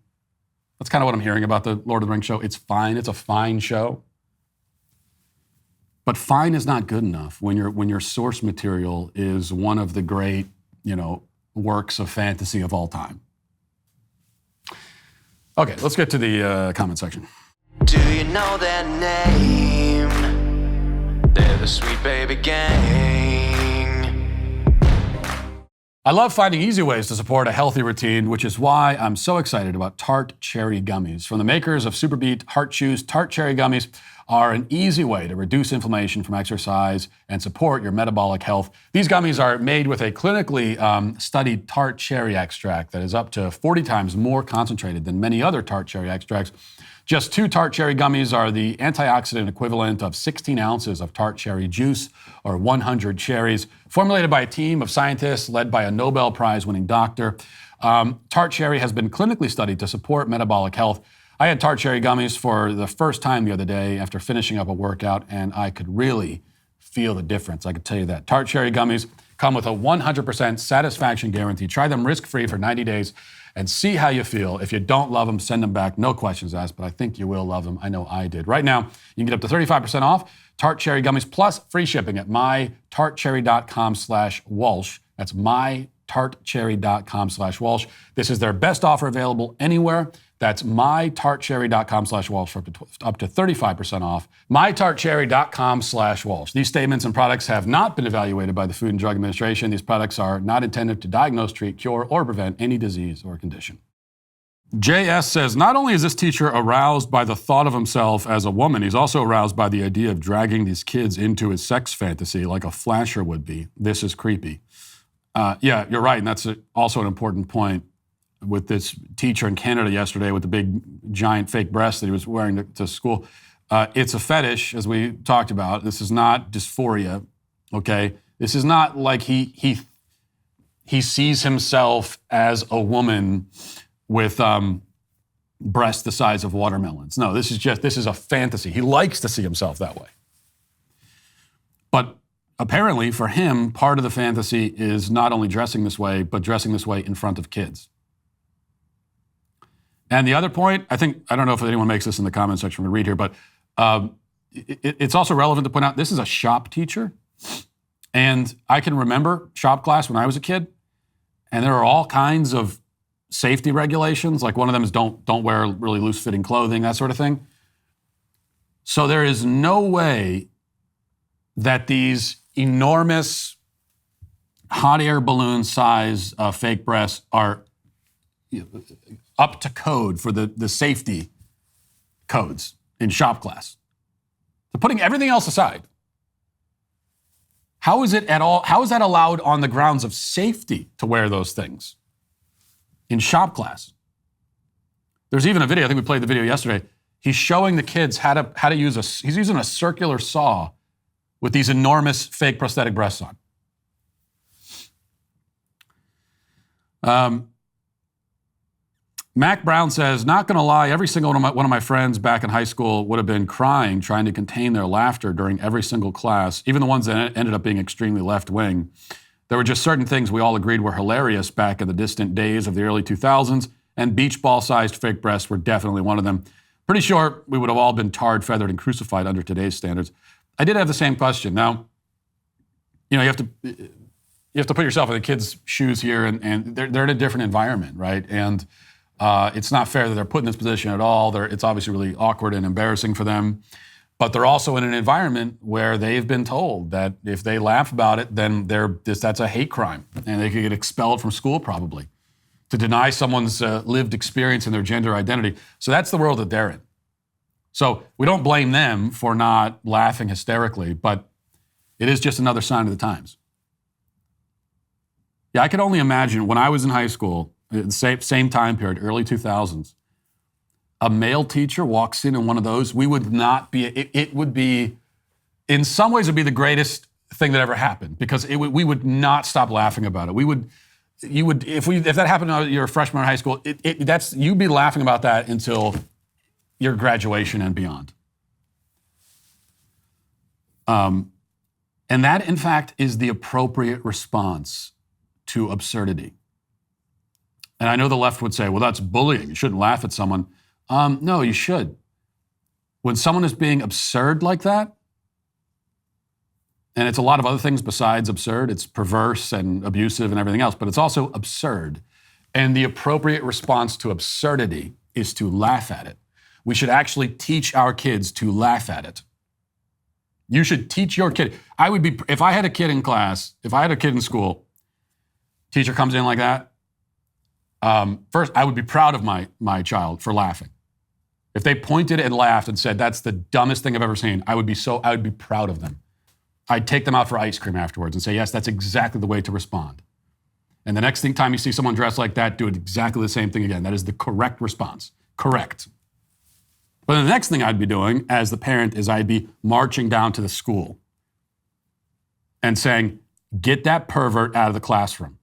That's kind of what I'm hearing about the Lord of the Rings show. It's fine. It's a fine show. But fine is not good enough when your source material is one of the great, works of fantasy of all time. Okay, let's get to the comment section. Do you know their name? They're the Sweet Baby Gang. I love finding easy ways to support a healthy routine, which is why I'm so excited about Tart Cherry Gummies. From the makers of Superbeat Heart Chews, Tart Cherry Gummies are an easy way to reduce inflammation from exercise and support your metabolic health. These gummies are made with a clinically studied tart cherry extract that is up to 40 times more concentrated than many other tart cherry extracts. Just 2 tart cherry gummies are the antioxidant equivalent of 16 ounces of tart cherry juice, or 100 cherries, formulated by a team of scientists led by a Nobel Prize-winning doctor. Tart cherry has been clinically studied to support metabolic health. I had tart cherry gummies for the first time the other day after finishing up a workout, and I could really feel the difference. I could tell you that. Tart cherry gummies come with a 100% satisfaction guarantee. Try them risk-free for 90 days and see how you feel. If you don't love them, send them back. No questions asked, but I think you will love them. I know I did. Right now, you can get up to 35% off Tart Cherry Gummies plus free shipping at mytartcherry.com/Walsh. That's mytartcherry.com/Walsh. This is their best offer available anywhere. That's mytartcherry.com/Walsh for up to 35% off. mytartcherry.com/Walsh. These statements and products have not been evaluated by the Food and Drug Administration. These products are not intended to diagnose, treat, cure, or prevent any disease or condition. JS says, not only is this teacher aroused by the thought of himself as a woman, he's also aroused by the idea of dragging these kids into his sex fantasy like a flasher would be. This is creepy. Yeah, you're right, and that's also an important point with this teacher in Canada yesterday with the big, giant fake breasts that he was wearing to school. It's a fetish, as we talked about. This is not dysphoria, okay? This is not like he sees himself as a woman with breasts the size of watermelons. No, this is a fantasy. He likes to see himself that way. But apparently, for him, part of the fantasy is not only dressing this way, but dressing this way in front of kids. And the other point, I don't know if anyone makes this in the comment section we read here, but it's also relevant to point out this is a shop teacher. And I can remember shop class when I was a kid, and there are all kinds of safety regulations. Like one of them is don't wear really loose-fitting clothing, that sort of thing. So there is no way that these enormous hot air balloon size fake breasts are up to code for the safety codes in shop class. So putting everything else aside, how is that allowed on the grounds of safety to wear those things in shop class? There's even a video, I think we played the video yesterday. He's showing the kids how to use he's using a circular saw with these enormous fake prosthetic breasts on. Mac Brown says, not going to lie, every single one of my friends back in high school would have been crying, trying to contain their laughter during every single class, even the ones that ended up being extremely left-wing. There were just certain things we all agreed were hilarious back in the distant days of the early 2000s, and beach ball-sized fake breasts were definitely one of them. Pretty sure we would have all been tarred, feathered, and crucified under today's standards. I did have the same question. Now, you have to put yourself in the kids' shoes here, and they're in a different environment, right? And it's not fair that they're put in this position at all. It's obviously really awkward and embarrassing for them. But they're also in an environment where they've been told that if they laugh about it, then that's a hate crime. And they could get expelled from school probably to deny someone's lived experience and their gender identity. So that's the world that they're in. So we don't blame them for not laughing hysterically, but it is just another sign of the times. Yeah, I could only imagine when I was in high school, same time period, early 2000s, a male teacher walks in one of those, we would not be, it would be, in some ways, it would be the greatest thing that ever happened because we would not stop laughing about it. If that happened when you're a freshman in high school, you'd be laughing about that until your graduation and beyond. And that, in fact, is the appropriate response to absurdity. And I know the left would say, well, that's bullying. You shouldn't laugh at someone. No, you should. When someone is being absurd like that, and it's a lot of other things besides absurd, it's perverse and abusive and everything else, but it's also absurd. And the appropriate response to absurdity is to laugh at it. We should actually teach our kids to laugh at it. You should teach your kid. If I had a kid in class, if I had a kid in school, teacher comes in like that, first, I would be proud of my child for laughing. If they pointed and laughed and said, that's the dumbest thing I've ever seen, I would be proud of them. I'd take them out for ice cream afterwards and say, yes, that's exactly the way to respond. And the next time you see someone dressed like that, do it exactly the same thing again. That is the correct response. Correct. But the next thing I'd be doing as the parent is I'd be marching down to the school and saying, get that pervert out of the classroom.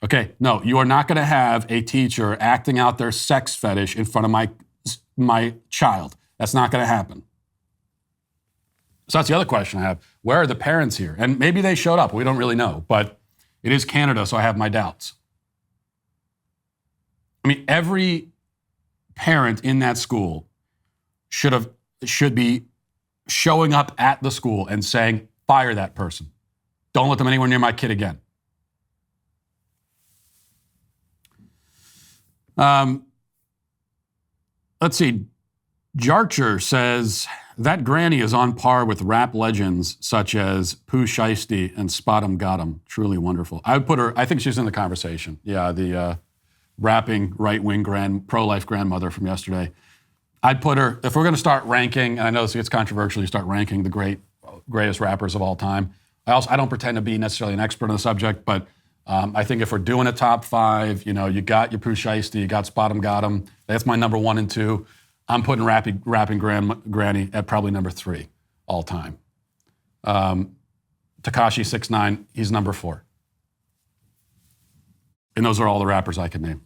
Okay, no, you are not going to have a teacher acting out their sex fetish in front of my child. That's not going to happen. So that's the other question I have. Where are the parents here? And maybe they showed up. We don't really know. But it is Canada, so I have my doubts. I mean, every parent in that school should be showing up at the school and saying, fire that person. Don't let them anywhere near my kid again. Let's see. Jarcher says, that granny is on par with rap legends such as Pooh Shiesty and Spot 'em Got 'em. Truly wonderful. I would put her, I think she's in the conversation. Yeah, the rapping right-wing pro-life grandmother from yesterday. I'd put her, if we're going to start ranking, and I know this gets controversial, you start ranking the greatest rappers of all time. I don't pretend to be necessarily an expert on the subject, but I think if we're doing a top 5, you got your Pooh Shiesty, you got Spot 'em Got 'em. That's my number 1 and 2. I'm putting rapping Granny at probably number 3 all time. Tekashi 6ix9ine, he's number 4. And those are all the rappers I can name.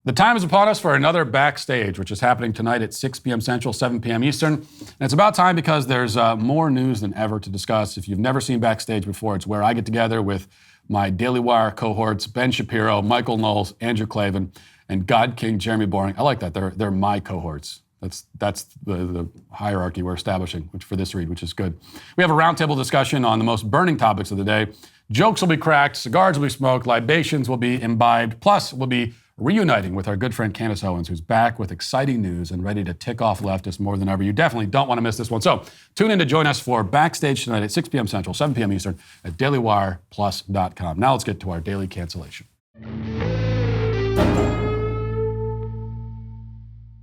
The time is upon us for another Backstage, which is happening tonight at 6 p.m. Central, 7 p.m. Eastern. And it's about time because there's more news than ever to discuss. If you've never seen Backstage before, it's where I get together with my Daily Wire cohorts, Ben Shapiro, Michael Knowles, Andrew Klavan, and God King Jeremy Boring. I like that. They're my cohorts. That's the hierarchy we're establishing for this read, which is good. We have a roundtable discussion on the most burning topics of the day. Jokes will be cracked, cigars will be smoked, libations will be imbibed, plus we'll be reuniting with our good friend Candace Owens, who's back with exciting news and ready to tick off leftists more than ever. You definitely don't want to miss this one. So tune in to join us for Backstage tonight at 6 p.m. Central, 7 p.m. Eastern at dailywireplus.com. Now let's get to our daily cancellation.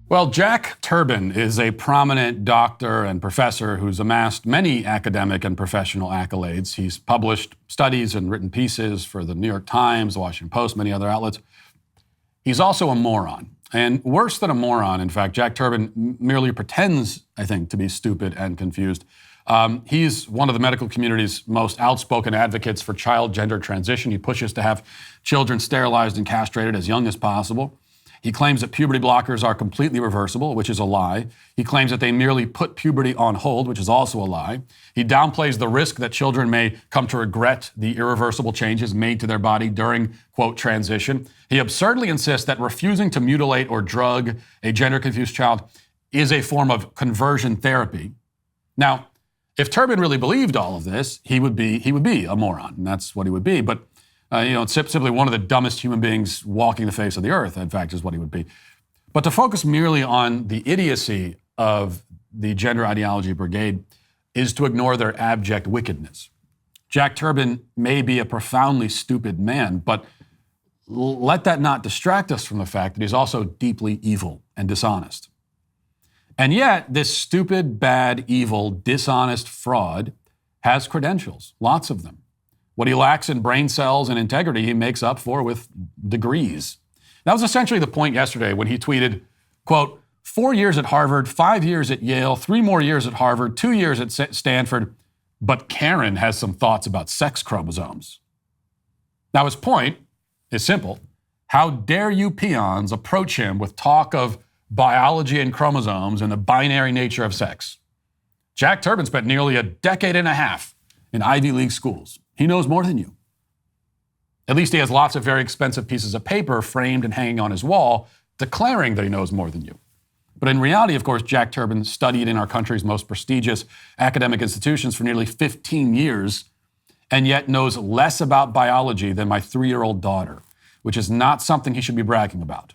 Well, Jack Turbin is a prominent doctor and professor who's amassed many academic and professional accolades. He's published studies and written pieces for the New York Times, the Washington Post, many other outlets. He's also a moron. And worse than a moron, in fact, Jack Turbin merely pretends, I think, to be stupid and confused. He's one of the medical community's most outspoken advocates for child gender transition. He pushes to have children sterilized and castrated as young as possible. He claims that puberty blockers are completely reversible, which is a lie. He claims that they merely put puberty on hold, which is also a lie. He downplays the risk that children may come to regret the irreversible changes made to their body during, quote, transition. He absurdly insists that refusing to mutilate or drug a gender-confused child is a form of conversion therapy. Now, if Turbin really believed all of this, he would be a moron, and that's what he would be. But it's simply one of the dumbest human beings walking the face of the earth, in fact, is what he would be. But to focus merely on the idiocy of the gender ideology brigade is to ignore their abject wickedness. Jack Turbin may be a profoundly stupid man, but let that not distract us from the fact that he's also deeply evil and dishonest. And yet, this stupid, bad, evil, dishonest fraud has credentials, lots of them. What he lacks in brain cells and integrity, he makes up for with degrees. That was essentially the point yesterday when he tweeted, quote, 4 years at Harvard, 5 years at Yale, 3 more years at Harvard, 2 years at Stanford, but Karen has some thoughts about sex chromosomes. Now his point is simple. How dare you peons approach him with talk of biology and chromosomes and the binary nature of sex? Jack Turban spent nearly a decade and a half in Ivy League schools. He knows more than you. At least he has lots of very expensive pieces of paper framed and hanging on his wall, declaring that he knows more than you. But in reality, of course, Jack Turban studied in our country's most prestigious academic institutions for nearly 15 years, and yet knows less about biology than my 3-year-old daughter, which is not something he should be bragging about.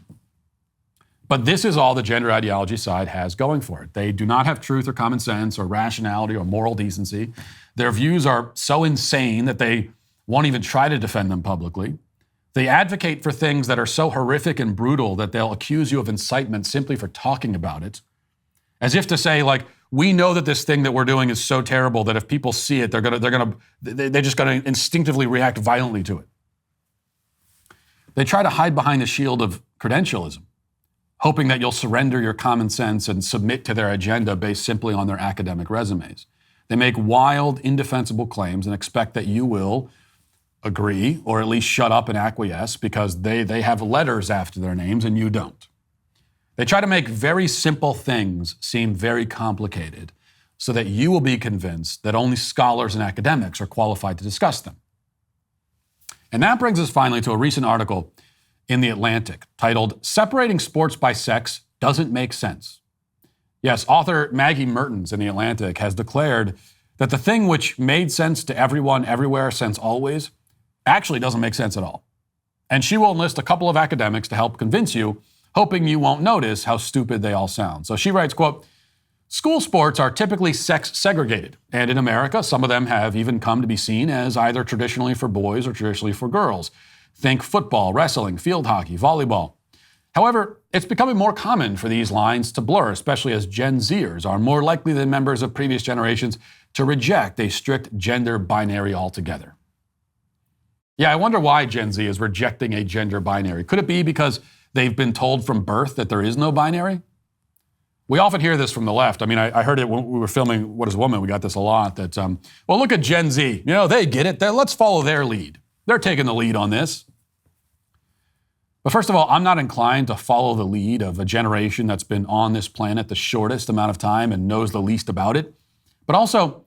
But this is all the gender ideology side has going for it. They do not have truth or common sense or rationality or moral decency. Their views are so insane that they won't even try to defend them publicly. They advocate for things that are so horrific and brutal that they'll accuse you of incitement simply for talking about it. As if to say, like, we know that this thing that we're doing is so terrible that if people see it, they're just gonna instinctively react violently to it. They try to hide behind the shield of credentialism, hoping that you'll surrender your common sense and submit to their agenda based simply on their academic resumes. They make wild, indefensible claims and expect that you will agree, or at least shut up and acquiesce, because they have letters after their names and you don't. They try to make very simple things seem very complicated so that you will be convinced that only scholars and academics are qualified to discuss them. And that brings us finally to a recent article in The Atlantic titled, "Separating Sports by Sex Doesn't Make Sense." Yes, author Maggie Mertens in The Atlantic has declared that the thing which made sense to everyone, everywhere, since always, actually doesn't make sense at all. And she will enlist a couple of academics to help convince you, hoping you won't notice how stupid they all sound. So she writes, quote, "School sports are typically sex segregated, and in America, some of them have even come to be seen as either traditionally for boys or traditionally for girls. Think football, wrestling, field hockey, volleyball. However, it's becoming more common for these lines to blur, especially as Gen Zers are more likely than members of previous generations to reject a strict gender binary altogether." Yeah, I wonder why Gen Z is rejecting a gender binary. Could it be because they've been told from birth that there is no binary? We often hear this from the left. I mean, I heard it when we were filming What is Woman. We got this a lot. That, well, look at Gen Z. You know, they get it. Let's follow their lead. They're taking the lead on this. But first of all, I'm not inclined to follow the lead of a generation that's been on this planet the shortest amount of time and knows the least about it. But also,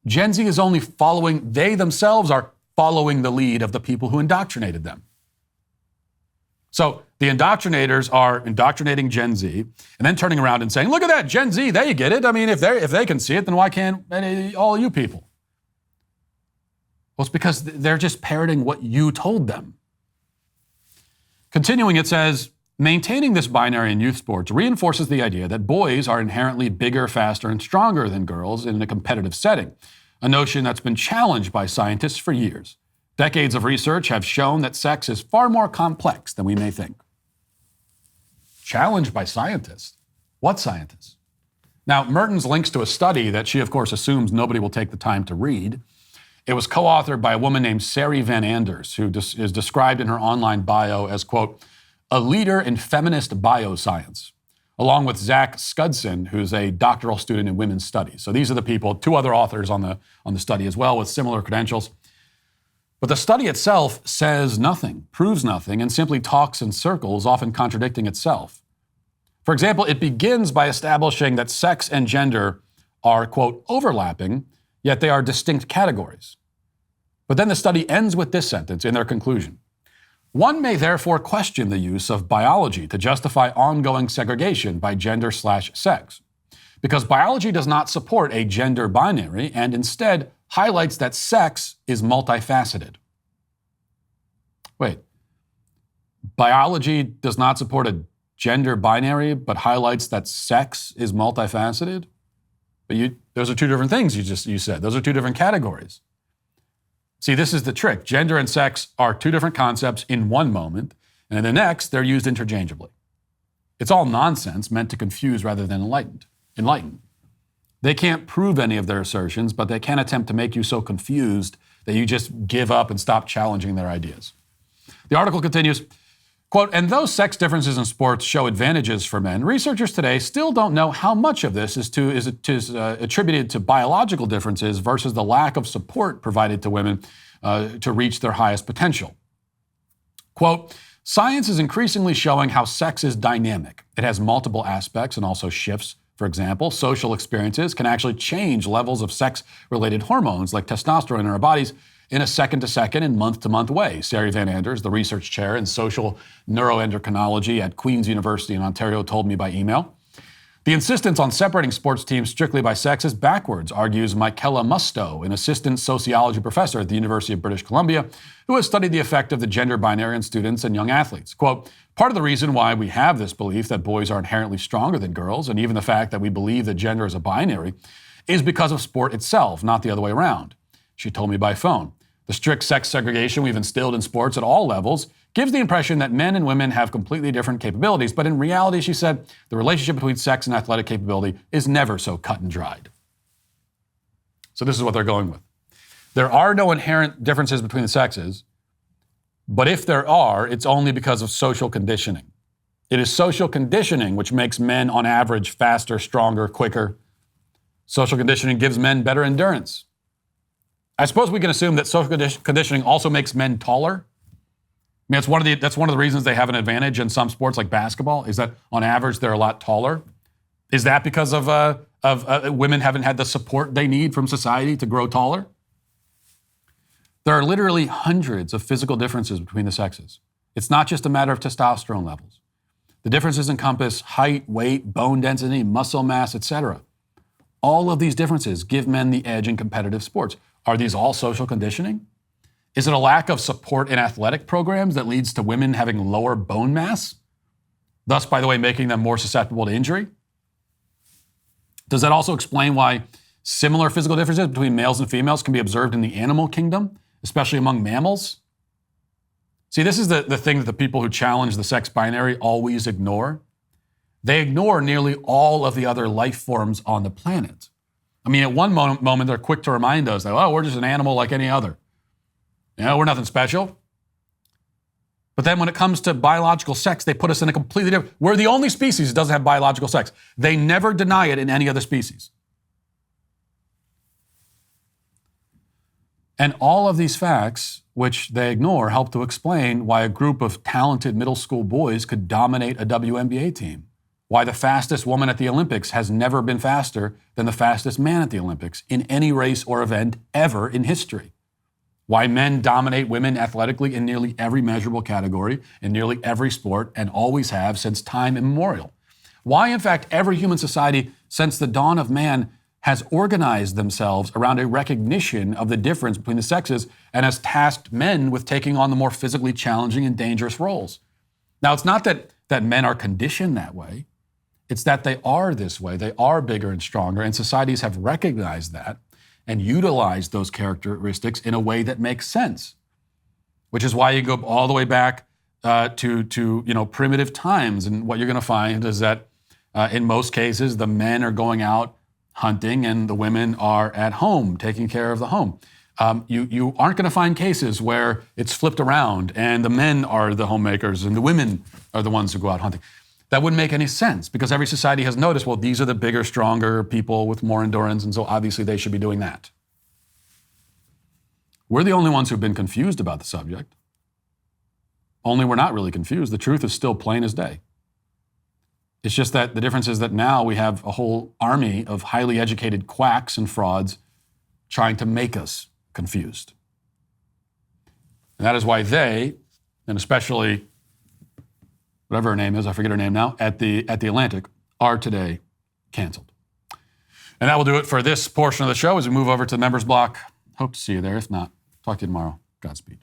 Gen Z is only following, they themselves are following the lead of the people who indoctrinated them. So the indoctrinators are indoctrinating Gen Z and then turning around and saying, look at that, Gen Z, they get it. I mean, if they can see it, then why can't all you people? Well, it's because they're just parroting what you told them. Continuing, it says, maintaining this binary in youth sports reinforces the idea that boys are inherently bigger, faster, and stronger than girls in a competitive setting, a notion that's been challenged by scientists for years. Decades of research have shown that sex is far more complex than we may think. Challenged by scientists? What scientists? Now, Mertens links to a study that she, of course, assumes nobody will take the time to read. It was co-authored by a woman named Sari Van Anders, who is described in her online bio as, quote, a leader in feminist bioscience, along with Zach Scudson, who's a doctoral student in women's studies. So these are the people, 2 other authors on the study as well with similar credentials. But the study itself says nothing, proves nothing, and simply talks in circles, often contradicting itself. For example, it begins by establishing that sex and gender are, quote, overlapping, yet they are distinct categories. But then the study ends with this sentence in their conclusion. One may therefore question the use of biology to justify ongoing segregation by gender/sex, because biology does not support a gender binary and instead highlights that sex is multifaceted. Wait, biology does not support a gender binary but highlights that sex is multifaceted? But those are 2 different things you said. Those are 2 different categories. See, this is the trick. Gender and sex are 2 different concepts in one moment, and in the next, they're used interchangeably. It's all nonsense meant to confuse rather than enlighten. They can't prove any of their assertions, but they can attempt to make you so confused that you just give up and stop challenging their ideas. The article continues, quote, and though sex differences in sports show advantages for men, researchers today still don't know how much of this is attributed to biological differences versus the lack of support provided to women to reach their highest potential. Quote, science is increasingly showing how sex is dynamic. It has multiple aspects and also shifts For example, social experiences can actually change levels of sex-related hormones like testosterone in our bodies in a second-to-second and month-to-month way. Sari Van Anders, the research chair in social neuroendocrinology at Queen's University in Ontario, told me by email. The insistence on separating sports teams strictly by sex is backwards, argues Michaela Musto, an assistant sociology professor at the University of British Columbia, who has studied the effect of the gender binary on students and young athletes. Quote, part of the reason why we have this belief that boys are inherently stronger than girls, and even the fact that we believe that gender is a binary, is because of sport itself, not the other way around. She told me by phone. The strict sex segregation we've instilled in sports at all levels gives the impression that men and women have completely different capabilities, but in reality, she said, the relationship between sex and athletic capability is never so cut and dried. So this is what they're going with. There are no inherent differences between the sexes, but if there are, it's only because of social conditioning. It is social conditioning which makes men on average faster, stronger, quicker. Social conditioning gives men better endurance. I suppose we can assume that social conditioning also makes men taller. I mean, that's one of the reasons they have an advantage in some sports like basketball, is that on average they're a lot taller. Is that because of women haven't had the support they need from society to grow taller? There are literally hundreds of physical differences between the sexes. It's not just a matter of testosterone levels. The differences encompass height, weight, bone density, muscle mass, etc. All of these differences give men the edge in competitive sports. Are these all social conditioning? Is it a lack of support in athletic programs that leads to women having lower bone mass, thus, by the way, making them more susceptible to injury? Does that also explain why similar physical differences between males and females can be observed in the animal kingdom, especially among mammals? See, this is the thing that the people who challenge the sex binary always ignore. They ignore nearly all of the other life forms on the planet. I mean, at one moment, they're quick to remind us that, oh, we're just an animal like any other. You know, we're nothing special. But then when it comes to biological sex, they put us in a completely different... We're the only species that doesn't have biological sex. They never deny it in any other species. And all of these facts, which they ignore, help to explain why a group of talented middle school boys could dominate a WNBA team. Why the fastest woman at the Olympics has never been faster than the fastest man at the Olympics in any race or event ever in history. Why men dominate women athletically in nearly every measurable category, in nearly every sport, and always have since time immemorial. Why, in fact, every human society since the dawn of man has organized themselves around a recognition of the difference between the sexes and has tasked men with taking on the more physically challenging and dangerous roles. Now, it's not that men are conditioned that way. It's that they are this way. They are bigger and stronger, and societies have recognized that and utilized those characteristics in a way that makes sense, which is why you go all the way back to primitive times. And what you're going to find is that in most cases, the men are going out hunting and the women are at home taking care of the home. You aren't going to find cases where it's flipped around and the men are the homemakers and the women are the ones who go out hunting. That wouldn't make any sense because every society has noticed, well, these are the bigger, stronger people with more endurance, and so obviously they should be doing that. We're the only ones who've been confused about the subject. Only we're not really confused. The truth is still plain as day. It's just that the difference is that now we have a whole army of highly educated quacks and frauds trying to make us confused. And that is why they, and especially whatever her name is, I forget her name now, at the Atlantic, are today canceled. And that will do it for this portion of the show as we move over to the members block. Hope to see you there. If not, talk to you tomorrow. Godspeed.